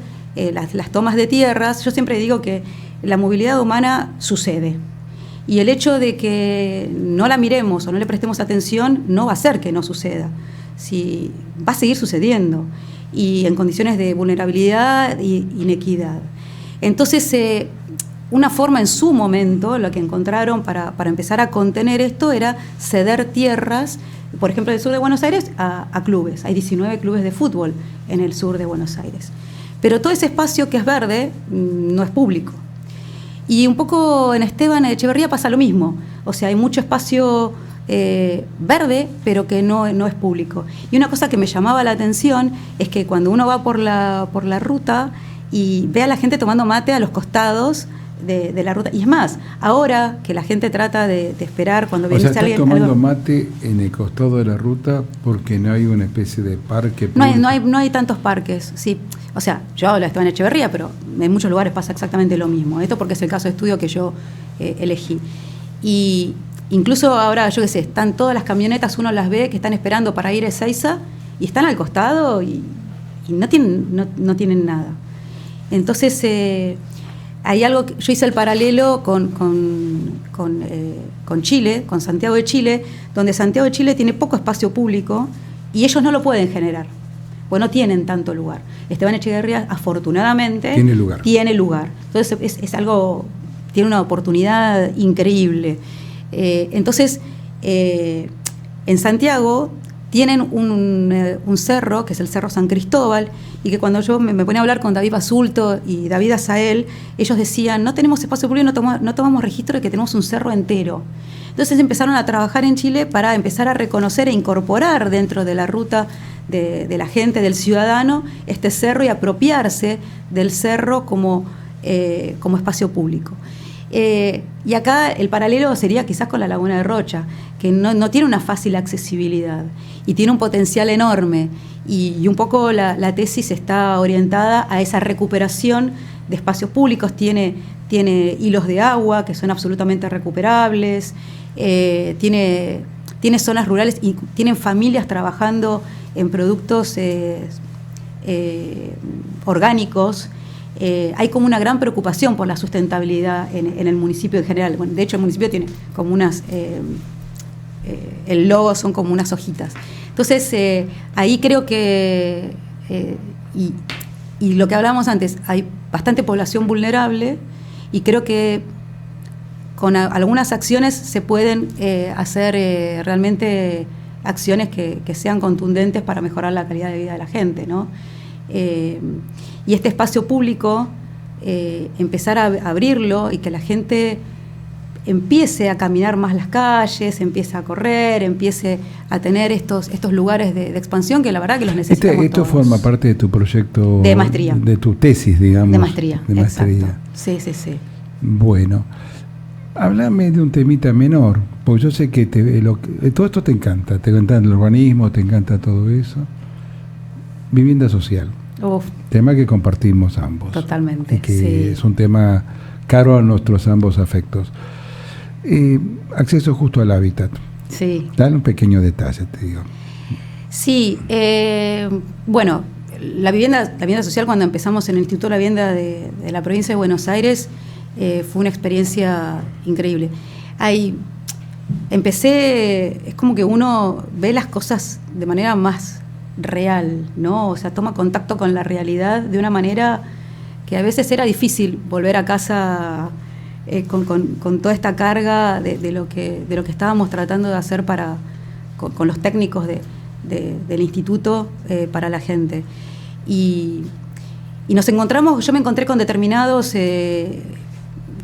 las tomas de tierras, yo siempre digo que la movilidad humana sucede. Y el hecho de que no la miremos o no le prestemos atención no va a hacer que no suceda. Va a seguir sucediendo, y en condiciones de vulnerabilidad e inequidad. Entonces, una forma en su momento, lo que encontraron para empezar a contener esto, era ceder tierras, por ejemplo, del sur de Buenos Aires, a clubes. Hay 19 clubes de fútbol en el sur de Buenos Aires. Pero todo ese espacio que es verde no es público. Y un poco en Esteban Echeverría pasa lo mismo. O sea, hay mucho espacio verde, pero que no es público. Y una cosa que me llamaba la atención es que cuando uno va por la ruta y ve a la gente tomando mate a los costados de la ruta. Y es más, ahora que la gente trata de esperar cuando viene alguien... O sea, tomando mate en el costado de la ruta porque no hay una especie de parque. No hay tantos parques, sí. O sea, yo hablo de Esteban Echeverría, pero en muchos lugares pasa exactamente lo mismo. Esto porque es el caso de estudio que yo elegí. Y incluso ahora, yo qué sé, están todas las camionetas, uno las ve que están esperando para ir a Ezeiza y están al costado y no tienen nada. Entonces, hay algo que yo hice el paralelo con Chile, con Santiago de Chile, donde Santiago de Chile tiene poco espacio público y ellos no lo pueden generar, pues no tienen tanto lugar. Esteban Echeverría, afortunadamente, tiene lugar. Entonces, es algo, tiene una oportunidad increíble. Entonces, en Santiago tienen un cerro, que es el Cerro San Cristóbal, y que cuando yo me ponía a hablar con David Basulto y David Azael, ellos decían, no tenemos espacio público, no tomamos registro de que tenemos un cerro entero. Entonces empezaron a trabajar en Chile para empezar a reconocer e incorporar dentro de la ruta de la gente, del ciudadano, este cerro y apropiarse del cerro como espacio público. Y acá el paralelo sería quizás con la Laguna de Rocha, que no tiene una fácil accesibilidad y tiene un potencial enorme, y un poco la tesis está orientada a esa recuperación de espacios públicos. Tiene hilos de agua que son absolutamente recuperables, tiene zonas rurales y tienen familias trabajando en productos orgánicos. Hay como una gran preocupación por la sustentabilidad en el municipio en general. Bueno, de hecho, el municipio tiene como unas... el logo son como unas hojitas. Entonces, ahí creo que... y lo que hablábamos antes, hay bastante población vulnerable y creo que con algunas acciones se pueden hacer realmente acciones que sean contundentes para mejorar la calidad de vida de la gente, ¿no? Y este espacio público, empezar a abrirlo y que la gente empiece a caminar más las calles, empiece a correr, empiece a tener estos lugares de expansión que la verdad que los necesitamos Esto todos. Forma parte de tu proyecto... De maestría. De tu tesis, digamos. De maestría, exacto. Sí. Bueno, háblame de un temita menor, porque yo sé que todo esto te encanta el urbanismo, te encanta todo eso. Vivienda social. Tema que compartimos ambos. Totalmente, y que sí. es un tema caro a nuestros ambos afectos. Acceso justo al hábitat. Sí. Dale un pequeño detalle, te digo. Sí, bueno, la vivienda social, cuando empezamos en el Instituto de la Vivienda de la provincia de Buenos Aires, fue una experiencia increíble. Es como que uno ve las cosas de manera más real, ¿no? O sea, toma contacto con la realidad de una manera que a veces era difícil volver a casa con toda esta carga de lo que estábamos tratando de hacer con los técnicos del instituto para la gente. Y nos encontramos, yo me encontré con determinadas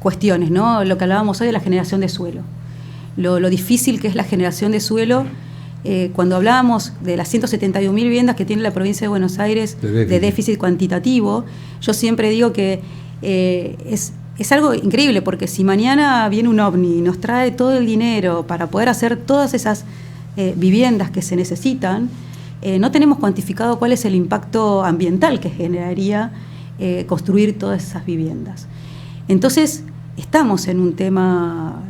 cuestiones, ¿no? Lo que hablábamos hoy de la generación de suelo. Lo difícil que es la generación de suelo. Cuando hablábamos de las 171.000 viviendas que tiene la provincia de Buenos Aires de déficit cuantitativo, yo siempre digo que es algo increíble, porque si mañana viene un ovni y nos trae todo el dinero para poder hacer todas esas viviendas que se necesitan, no tenemos cuantificado cuál es el impacto ambiental que generaría construir todas esas viviendas. Entonces, estamos en un tema,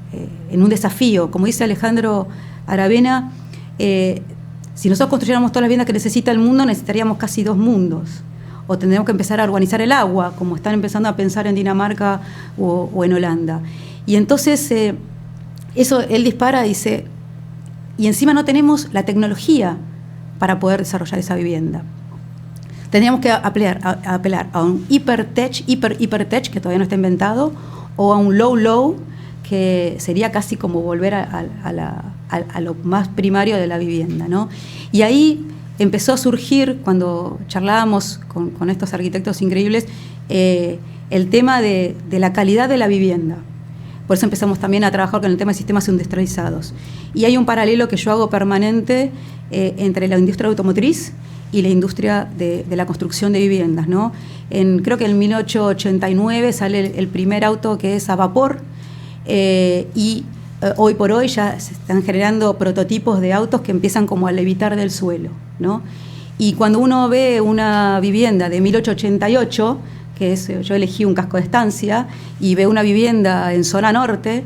en un desafío. Como dice Alejandro Aravena, si nosotros construyéramos todas las viviendas que necesita el mundo, necesitaríamos casi 2 mundos. O tendríamos que empezar a urbanizar el agua, como están empezando a pensar en Dinamarca o en Holanda. Y entonces, eso él dispara y dice, y encima no tenemos la tecnología para poder desarrollar esa vivienda. Tendríamos que apelar a un hipertech, que todavía no está inventado, o a un low, que sería casi como volver a lo más primario de la vivienda, ¿no? Y ahí empezó a surgir, cuando charlábamos con estos arquitectos increíbles, el tema de la calidad de la vivienda. Por eso empezamos también a trabajar con el tema de sistemas industrializados. Y hay un paralelo que yo hago permanente entre la industria automotriz y la industria de la construcción de viviendas, ¿no? Creo que en 1889 sale el primer auto que es a vapor, y hoy por hoy ya se están generando prototipos de autos que empiezan como a levitar del suelo, ¿no? Y cuando uno ve una vivienda de 1888, que es, yo elegí un casco de estancia, y ve una vivienda en zona norte,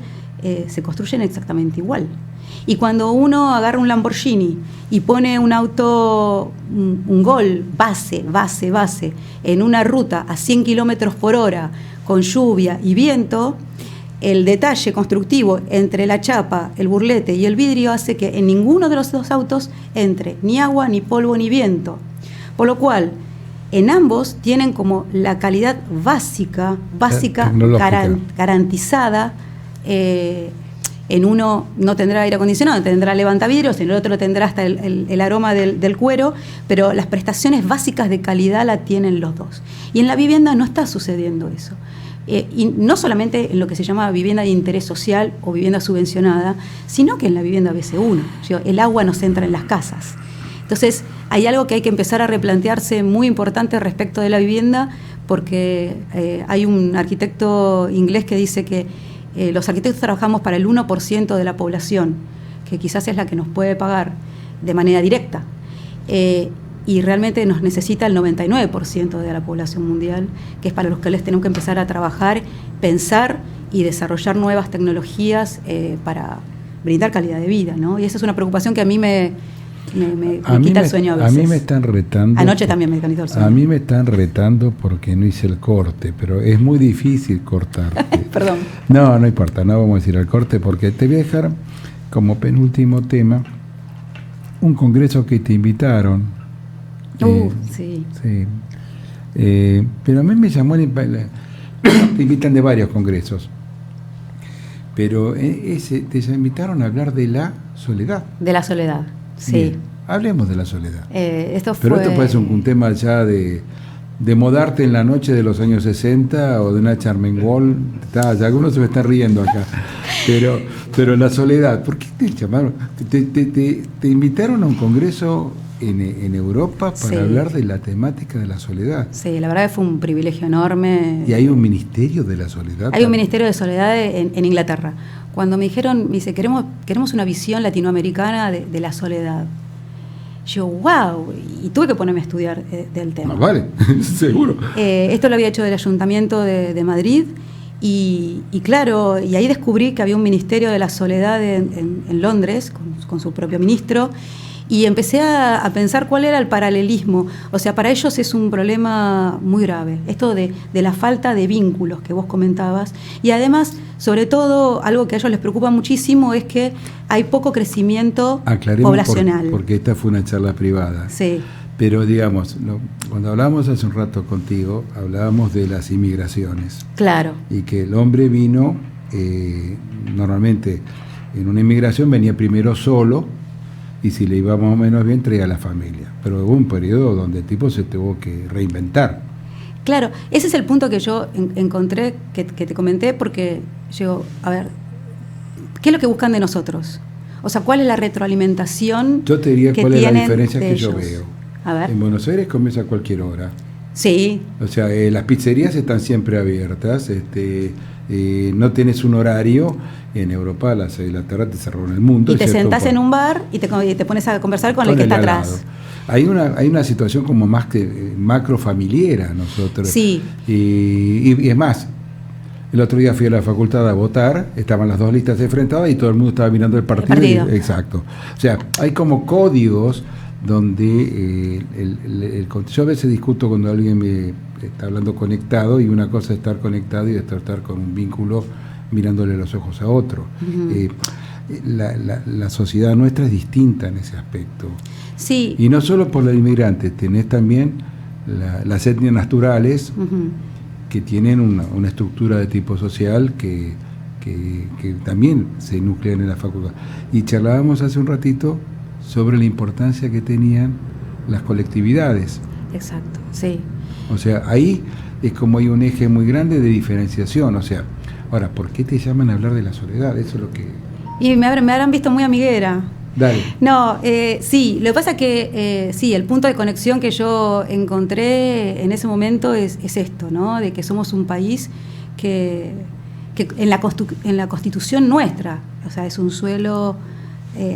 se construyen exactamente igual. Y cuando uno agarra un Lamborghini y pone un auto, un Gol base, en una ruta a 100 kilómetros por hora, con lluvia y viento, el detalle constructivo entre la chapa, el burlete y el vidrio hace que en ninguno de los dos autos entre ni agua, ni polvo, ni viento. Por lo cual, en ambos tienen como la calidad básica garantizada. En uno no tendrá aire acondicionado, tendrá levantavidrios, en el otro tendrá hasta el aroma del cuero, pero las prestaciones básicas de calidad la tienen los dos. Y en la vivienda no está sucediendo eso. Y no solamente en lo que se llama vivienda de interés social o vivienda subvencionada, sino que en la vivienda BC1. El agua no se entra en las casas. Entonces, hay algo que hay que empezar a replantearse muy importante respecto de la vivienda, porque hay un arquitecto inglés que dice que los arquitectos trabajamos para el 1% de la población, que quizás es la que nos puede pagar de manera directa. Y realmente nos necesita el 99% de la población mundial, que es para los que les tenemos que empezar a trabajar, pensar y desarrollar nuevas tecnologías para brindar calidad de vida, ¿no? Y esa es una preocupación que a mí me quita el sueño a veces. A mí me están retando. Anoche también me quitó el sueño. A mí me están retando porque no hice el corte, pero es muy difícil cortar. Perdón. No importa, no vamos a decir el corte porque te voy a dejar como penúltimo tema un congreso que te invitaron. Sí. Sí. Pero a mí me llamó, te invitan de varios congresos, pero te invitaron a hablar de la soledad. De la soledad, sí. Bien, hablemos de la soledad. Pero esto puede ser un tema ya de modarte en la noche de los años 60 o de una Charmengol. Ya algunos se me están riendo acá. Pero la soledad, ¿por qué te llamaron? Te invitaron a un congreso en Europa para hablar de la temática de la soledad. Sí, la verdad que fue un privilegio enorme. ¿Y hay un ministerio de la soledad? Hay un ministerio de soledad en Inglaterra. Cuando me dijeron, me dice, queremos una visión latinoamericana de la soledad. Yo, wow, y tuve que ponerme a estudiar del tema. Vale, seguro. Esto lo había hecho del Ayuntamiento de Madrid, y claro, y ahí descubrí que había un ministerio de la soledad en Londres, con su propio ministro, y empecé a pensar cuál era el paralelismo. O sea, para ellos es un problema muy grave, esto de la falta de vínculos que vos comentabas, y además, sobre todo, algo que a ellos les preocupa muchísimo es que hay poco crecimiento poblacional. Porque esta fue una charla privada. Sí. Pero digamos, cuando hablábamos hace un rato contigo, hablábamos de las inmigraciones. Claro. Y que el hombre vino, normalmente en una inmigración venía primero solo, y si le iba más o menos bien traía a la familia. Pero hubo un periodo donde el tipo se tuvo que reinventar. Claro, ese es el punto que yo encontré, que te comenté, porque yo, a ver, ¿qué es lo que buscan de nosotros? O sea, ¿cuál es la retroalimentación? Yo te diría cuál es la diferencia que ellos? yo veo. A ver. En Buenos Aires comienza a cualquier hora. Sí. O sea, las pizzerías están siempre abiertas, no tienes un horario. En Europa a las 6 de la tarde te cerraron el mundo. Y te sentás en un bar y te pones a conversar con el que está atrás. Hay una situación como más que macrofamiliera nosotros. Sí. Y es más, el otro día fui a la facultad a votar, estaban las dos listas enfrentadas y todo el mundo estaba mirando el partido. Exacto. O sea, hay como códigos donde yo a veces discuto cuando alguien me está hablando conectado, y una cosa es estar conectado y otra estar con un vínculo mirándole los ojos a otro. Uh-huh. La sociedad nuestra es distinta en ese aspecto. Sí. Y no solo por los inmigrantes, tenés también las etnias naturales, uh-huh, que tienen una estructura de tipo social que también se nuclean en la facultad. Y charlábamos hace un ratito sobre la importancia que tenían las colectividades. Exacto, sí. O sea, ahí es como hay un eje muy grande de diferenciación. O sea, ahora, ¿por qué te llaman a hablar de la soledad? Eso es lo que... Y me habrán visto muy amiguera. Dale. No, sí, lo que pasa es que sí, el punto de conexión que yo encontré en ese momento es esto, ¿no? De que somos un país que en la Constitución nuestra, o sea, es un suelo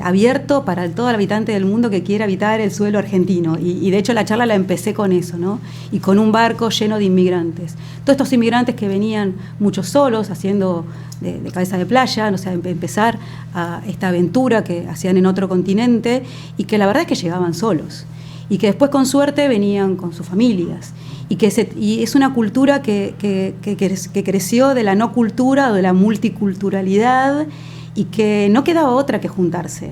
abierto para todo el habitante del mundo que quiera habitar el suelo argentino. Y de hecho la charla la empecé con eso, ¿no? Y con un barco lleno de inmigrantes. Todos estos inmigrantes que venían muchos solos, haciendo de cabeza de playa, o sea, empezar a esta aventura que hacían en otro continente y que la verdad es que llegaban solos. Y que después con suerte venían con sus familias. Y es una cultura que creció de la no cultura o de la multiculturalidad, y que no quedaba otra que juntarse,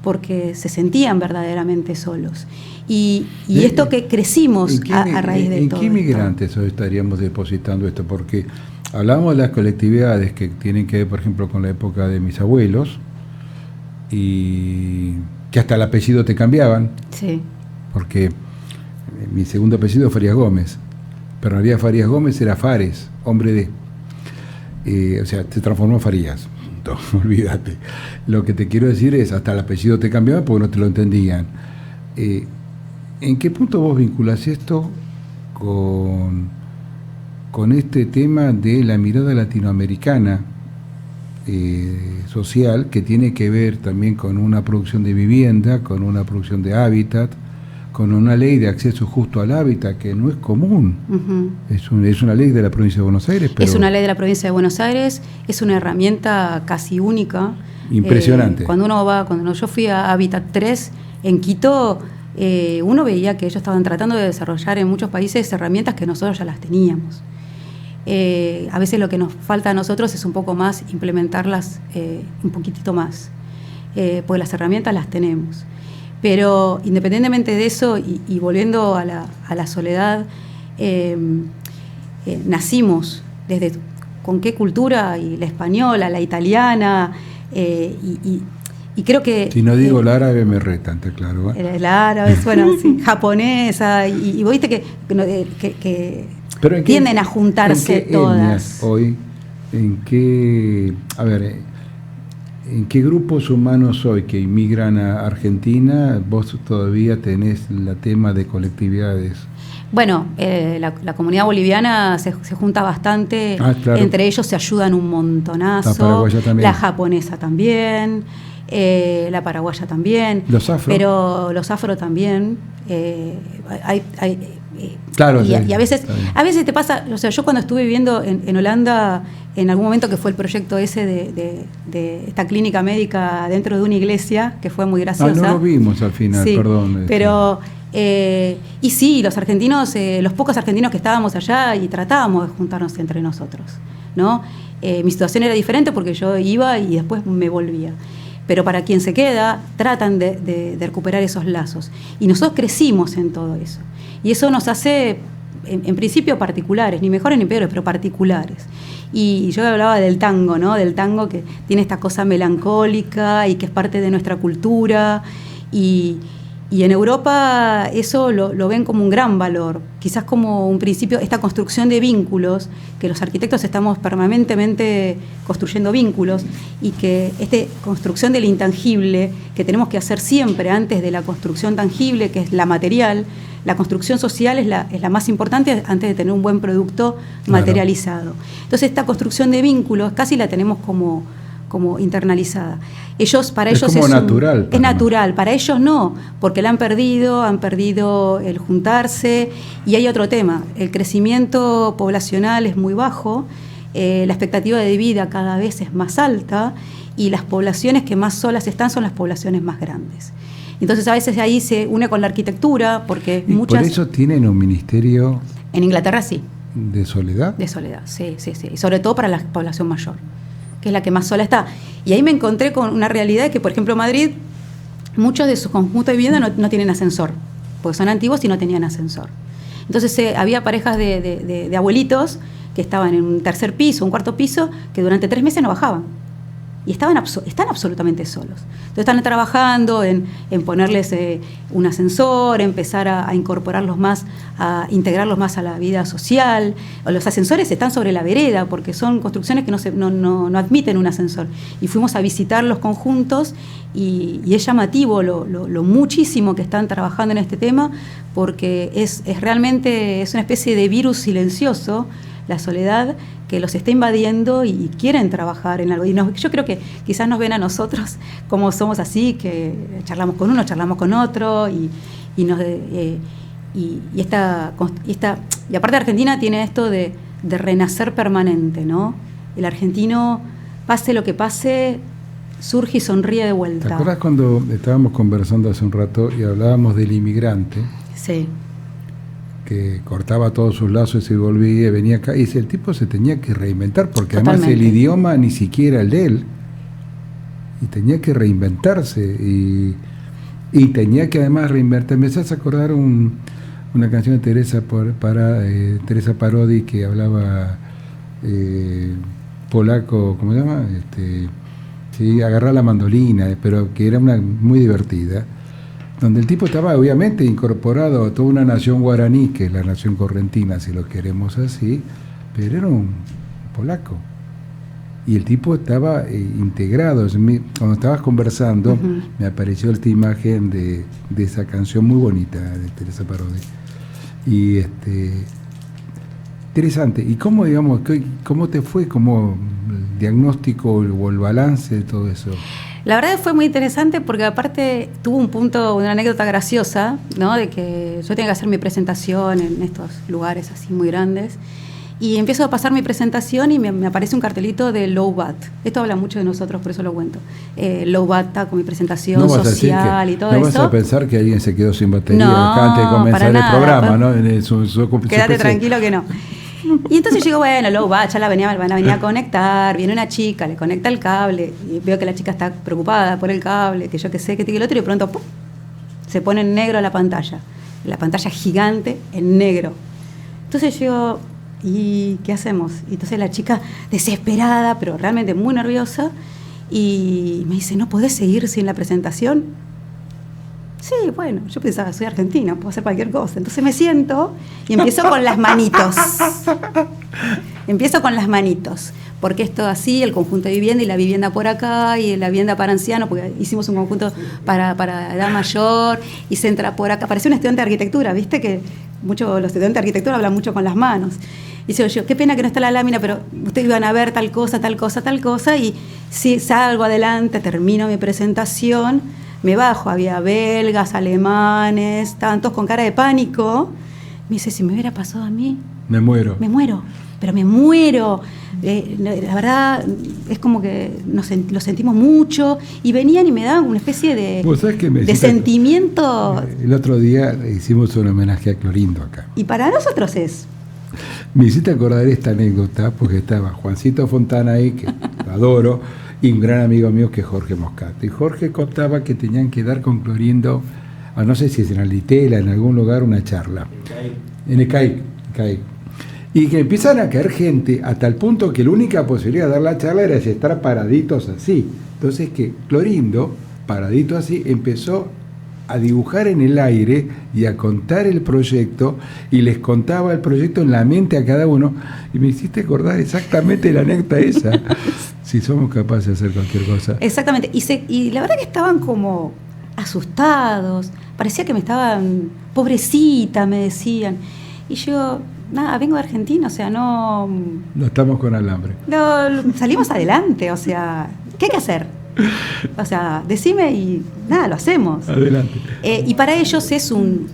porque se sentían verdaderamente solos. Y esto que crecimos a raíz de todo. ¿En qué inmigrantes hoy estaríamos depositando esto? Porque hablamos de las colectividades que tienen que ver, por ejemplo, con la época de mis abuelos, y que hasta el apellido te cambiaban. Sí. Porque mi segundo apellido es Farías Gómez, pero en realidad Farías Gómez era Fares, hombre de... o sea, se transformó en Farías. Olvídate. Lo que te quiero decir es, hasta el apellido te cambiaba porque no te lo entendían. ¿En qué punto vos vinculás esto con este tema de la mirada latinoamericana social, que tiene que ver también con una producción de vivienda, con una producción de hábitat, con una ley de acceso justo al hábitat que no es común? Uh-huh. Es una ley de la provincia de Buenos Aires. Pero es una ley de la provincia de Buenos Aires, es una herramienta casi única. Impresionante. Cuando yo fui a Hábitat 3 en Quito, uno veía que ellos estaban tratando de desarrollar en muchos países herramientas que nosotros ya las teníamos. A veces lo que nos falta a nosotros es un poco más implementarlas un poquitito más, porque las herramientas las tenemos. Pero independientemente de eso, y volviendo a la soledad, nacimos desde con qué cultura, y la española, la italiana, y creo que... Si no digo el árabe me retan, te claro. El árabe, bueno, sí, japonesa, y vos viste que tienden a juntarse todas. Hoy, ¿en qué grupos humanos hoy que inmigran a Argentina vos todavía tenés el tema de colectividades? Bueno, la comunidad boliviana se junta bastante, claro. Entre ellos se ayudan un montonazo, la japonesa también, la paraguaya también, los afro. Pero los afro también, claro, y a veces te pasa, o sea, yo cuando estuve viviendo en Holanda, en algún momento, que fue el proyecto ese de esta clínica médica dentro de una iglesia, que fue muy graciosa. No lo vimos al final, sí, perdón. Pero, y sí, los argentinos, los pocos argentinos que estábamos allá, y tratábamos de juntarnos entre nosotros, ¿no? Mi situación era diferente porque yo iba y después me volvía. Pero para quien se queda, tratan de recuperar esos lazos. Y nosotros crecimos en todo eso. Y eso nos hace, en principio, particulares, ni mejores ni peores, pero particulares. Y yo hablaba del tango, ¿no? Del tango que tiene esta cosa melancólica y que es parte de nuestra cultura. Y en Europa eso lo ven como un gran valor, quizás como un principio, esta construcción de vínculos, que los arquitectos estamos permanentemente construyendo vínculos, y que esta construcción del intangible, que tenemos que hacer siempre antes de la construcción tangible, que es la material, la construcción social es la más importante antes de tener un buen producto materializado. Entonces esta construcción de vínculos casi la tenemos como internalizada. Para ellos como natural. Es natural, para ellos no, porque la han perdido el juntarse. Y hay otro tema, el crecimiento poblacional es muy bajo, la expectativa de vida cada vez es más alta, y las poblaciones que más solas están son las poblaciones más grandes. Entonces a veces ahí se une con la arquitectura, porque ¿Y muchas... por eso tienen un ministerio? En Inglaterra sí. ¿De soledad? De soledad, sí. Y sobre todo para la población mayor, que es la que más sola está. Y ahí me encontré con una realidad de que, por ejemplo, Madrid, muchos de sus conjuntos de vivienda no tienen ascensor, porque son antiguos y no tenían ascensor. Entonces había parejas de abuelitos que estaban en un tercer piso, un cuarto piso, que durante 3 meses no bajaban. y están absolutamente solos. Entonces están trabajando en ponerles un ascensor, empezar a incorporarlos más, a integrarlos más a la vida social. Los ascensores están sobre la vereda porque son construcciones que no admiten un ascensor. Y fuimos a visitar los conjuntos y es llamativo lo muchísimo que están trabajando en este tema, porque es realmente una especie de virus silencioso, la soledad, que los está invadiendo y quieren trabajar en algo. Y yo creo que quizás nos ven a nosotros como somos así, que charlamos con uno, charlamos con otro, y aparte Argentina tiene esto de renacer permanente, ¿no? El argentino, pase lo que pase, surge y sonríe de vuelta. ¿Te acuerdas cuando estábamos conversando hace un rato y hablábamos del inmigrante? Sí. Que cortaba todos sus lazos y se volvía y venía acá, y el tipo se tenía que reinventar, porque Totalmente. además el idioma ni siquiera el de él, y tenía que reinventarse, y tenía que además reinventarse. Me haces acordar una canción de Teresa Parodi, que hablaba polaco, ¿cómo se llama? Sí, agarrar la mandolina, pero que era muy divertida, donde el tipo estaba obviamente incorporado a toda una nación guaraní, que es la nación correntina, si lo queremos así, pero era un polaco. Y el tipo estaba integrado. Cuando estabas conversando, me apareció esta imagen de esa canción muy bonita de Teresa Parodi. Y interesante. ¿Y cómo, digamos, cómo te fue como el diagnóstico o el balance de todo eso? La verdad fue muy interesante porque aparte tuvo una anécdota graciosa, ¿no? De que yo tenía que hacer mi presentación en estos lugares así muy grandes, y empiezo a pasar mi presentación y me aparece un cartelito de Low Bat. Esto habla mucho de nosotros, por eso lo cuento. Low Bat está con mi presentación social y todo eso. No vas a pensar que alguien se quedó sin batería no, acá antes de comenzar el programa, ¿no? Quédate tranquilo que no. Y entonces digo, bueno, Low Bat, ya van a venir a conectar, viene una chica, le conecta el cable, y veo que la chica está preocupada por el cable, que yo qué sé, que el otro, y de pronto ¡pum!, se pone en negro la pantalla gigante en negro. Entonces yo, ¿y qué hacemos? Y entonces la chica, desesperada, pero realmente muy nerviosa, y me dice, ¿no podés seguir sin la presentación? Sí, bueno, yo pensaba, soy argentina, puedo hacer cualquier cosa. Entonces me siento y empiezo con las manitos. Porque esto así, el conjunto de vivienda y la vivienda por acá, y la vivienda para ancianos, porque hicimos un conjunto para edad mayor, y se entra por acá. Parecía un estudiante de arquitectura, ¿viste? Que los estudiantes de arquitectura hablan mucho con las manos. Y digo yo, qué pena que no está la lámina, pero ustedes iban a ver tal cosa, y si salgo adelante, termino mi presentación, me bajo, había belgas, alemanes, estaban todos con cara de pánico. Me dice, si me hubiera pasado a mí... Me muero. Pero me muero. La verdad, es como que lo sentimos mucho, y venían y me daban una especie de sentimiento. El otro día hicimos un homenaje a Clorindo acá. Y para nosotros es... Me hiciste acordar esta anécdota, porque estaba Juancito Fontana ahí, que adoro, y un gran amigo mío que es Jorge Moscato. Y Jorge contaba que tenían que dar con Clorindo, no sé si es en Alitela, en algún lugar, una charla. En el CAIC. Y que empiezan a caer gente a tal punto que la única posibilidad de dar la charla era estar paraditos así. Entonces que Clorindo, paradito así, empezó a dibujar en el aire y a contar el proyecto, y les contaba el proyecto en la mente a cada uno, y me hiciste acordar exactamente la anécdota esa. Si somos capaces de hacer cualquier cosa. Exactamente, y la verdad que estaban como asustados, parecía que me estaban, pobrecita, me decían, y yo, nada, vengo de Argentina, o sea, no estamos con alambre. No, salimos adelante, o sea, ¿qué hay que hacer? O sea, decime y nada, lo hacemos. Adelante. Y para ellos es un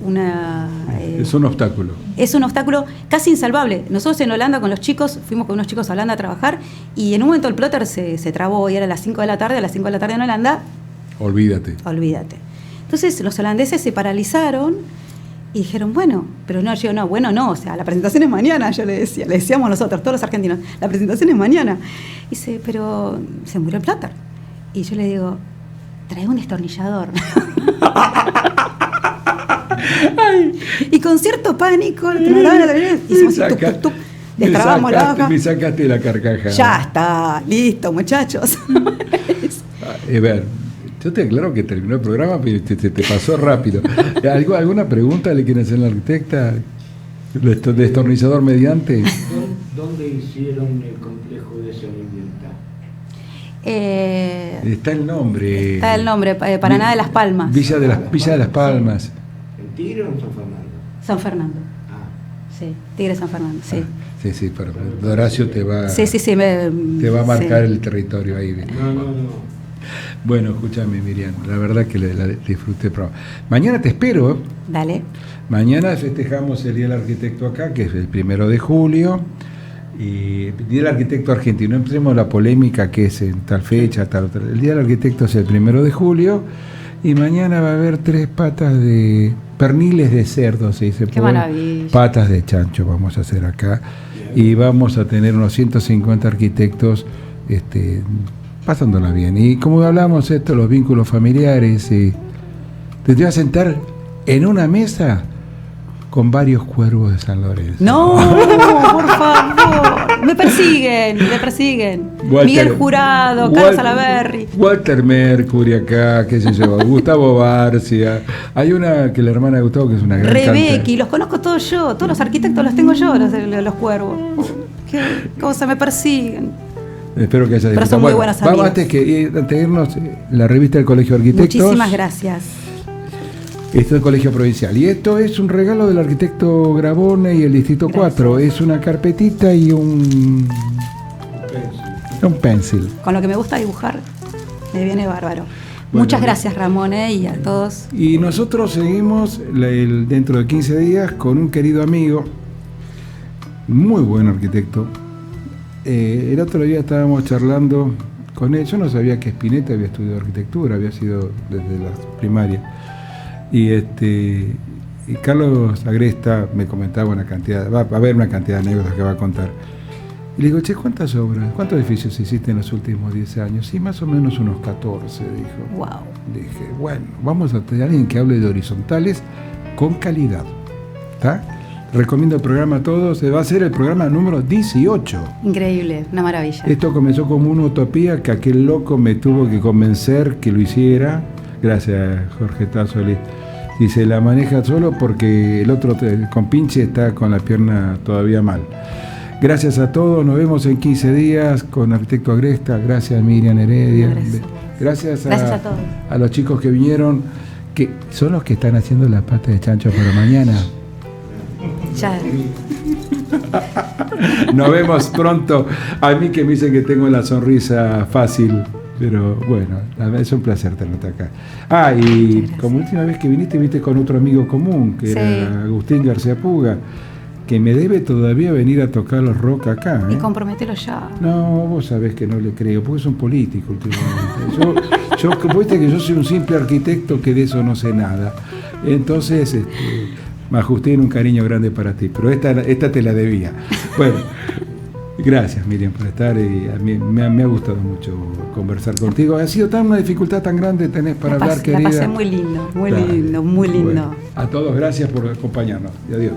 obstáculo. Es un obstáculo casi insalvable. Nosotros en Holanda con los chicos, fuimos con unos chicos a Holanda a trabajar, y en un momento el plotter se trabó, y era a las 5 de la tarde, en Holanda. Olvídate. Entonces los holandeses se paralizaron y dijeron, bueno, pero no, yo no, bueno, no, o sea, la presentación es mañana, yo le decíamos nosotros, todos los argentinos, la presentación es mañana. Y dice, pero se murió el plotter. Y yo le digo, trae un destornillador. Y con cierto pánico, hicimos tuc, tuc, tuc, Destrabamos la hoja. Me sacaste la carcajada. Ya está, listo, muchachos. A ver, yo te aclaro que terminó el programa, pero te pasó rápido. ¿Alguna pregunta le quieren hacer a la arquitecta? ¿Destornillador mediante? ¿Dónde hicieron el complejo de Salinidad? Está el nombre. Está el nombre, Paraná de las Palmas. Villa de las Palmas. ¿En Tigre o en San Fernando? San Fernando. Ah, Sí, Tigre San Fernando, sí. Sí, pero Horacio te va, Sí, te va a marcar sí. el territorio ahí. no. Bueno, escúchame, Miriam, la verdad que la disfruté. Pero mañana te espero. Dale. Mañana festejamos el Día del Arquitecto acá, que es el 1 de julio. Y el Día del Arquitecto Argentino, no empecemos la polémica que es en tal fecha, tal otra. El Día del Arquitecto es el 1 de julio. Y mañana va a haber 3 patas de perniles de cerdo, se dice. Qué maravilla. Patas de chancho vamos a hacer acá. Y vamos a tener unos 150 arquitectos pasándola bien. Y como hablamos los vínculos familiares, te voy a sentar en una mesa con varios cuervos de San Lorenzo. No, por favor. Me persiguen. Miguel Jurado, Carlos Salaberry. Walter Mercury acá, qué sé yo, Gustavo Barcia. Hay una que la hermana de Gustavo, que es una gran Rebequi, los conozco todos yo. Todos los arquitectos los tengo yo, los cuervos. Qué cosa, me persiguen. Espero que haya Pero son muy buenos amigos. Vamos antes de irnos, la revista del Colegio de Arquitectos. Muchísimas gracias. Esto es el Colegio Provincial. Y esto es un regalo del arquitecto Grabone y el Distrito 4. Es una carpetita y un pencil. Con lo que me gusta dibujar, me viene bárbaro. Bueno, Muchas gracias, Ramón, y a todos. Y nosotros seguimos dentro de 15 días con un querido amigo, muy buen arquitecto. El otro día estábamos charlando con él. Yo no sabía que Spinetta había estudiado arquitectura, había sido desde la primaria. Y Carlos Agresta me comentaba una cantidad, va a haber una cantidad de anécdotas que va a contar. Y le digo, che, ¿cuántas obras, cuántos edificios hiciste en los últimos 10 años? Sí, más o menos unos 14, dijo. Wow. Dije, bueno, vamos a tener a alguien que hable de horizontales con calidad. ¿Está? Recomiendo el programa a todos, va a ser el programa número 18. Increíble, una maravilla. Esto comenzó como una utopía que aquel loco me tuvo que convencer que lo hiciera. Gracias, Jorge Tazzoli. Y se la maneja solo porque el otro con pinche está con la pierna todavía mal. Gracias a todos, nos vemos en 15 días con Arquitecto Agresta. Gracias, Miriam Heredia. Gracias a todos. A los chicos que vinieron, que son los que están haciendo la pata de chancho para mañana. Ya. Nos vemos pronto. A mí que me dicen que tengo la sonrisa fácil. Pero bueno, es un placer tenerte acá. Y como última vez que viniste con otro amigo común, que era Agustín García Puga, que me debe todavía venir a tocar los rock acá. Y comprometelo ya. No, vos sabés que no le creo, porque es un político últimamente. Yo viste que yo soy un simple arquitecto que de eso no sé nada. Entonces, Agustín, un cariño grande para ti, pero esta te la debía. Bueno. Gracias, Miriam, por estar, y a mí me ha gustado mucho conversar contigo. Ha sido una dificultad tan grande tenés para hablar, querida. La pasé muy lindo, muy lindo. Bueno, a todos gracias por acompañarnos y adiós.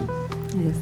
Adiós.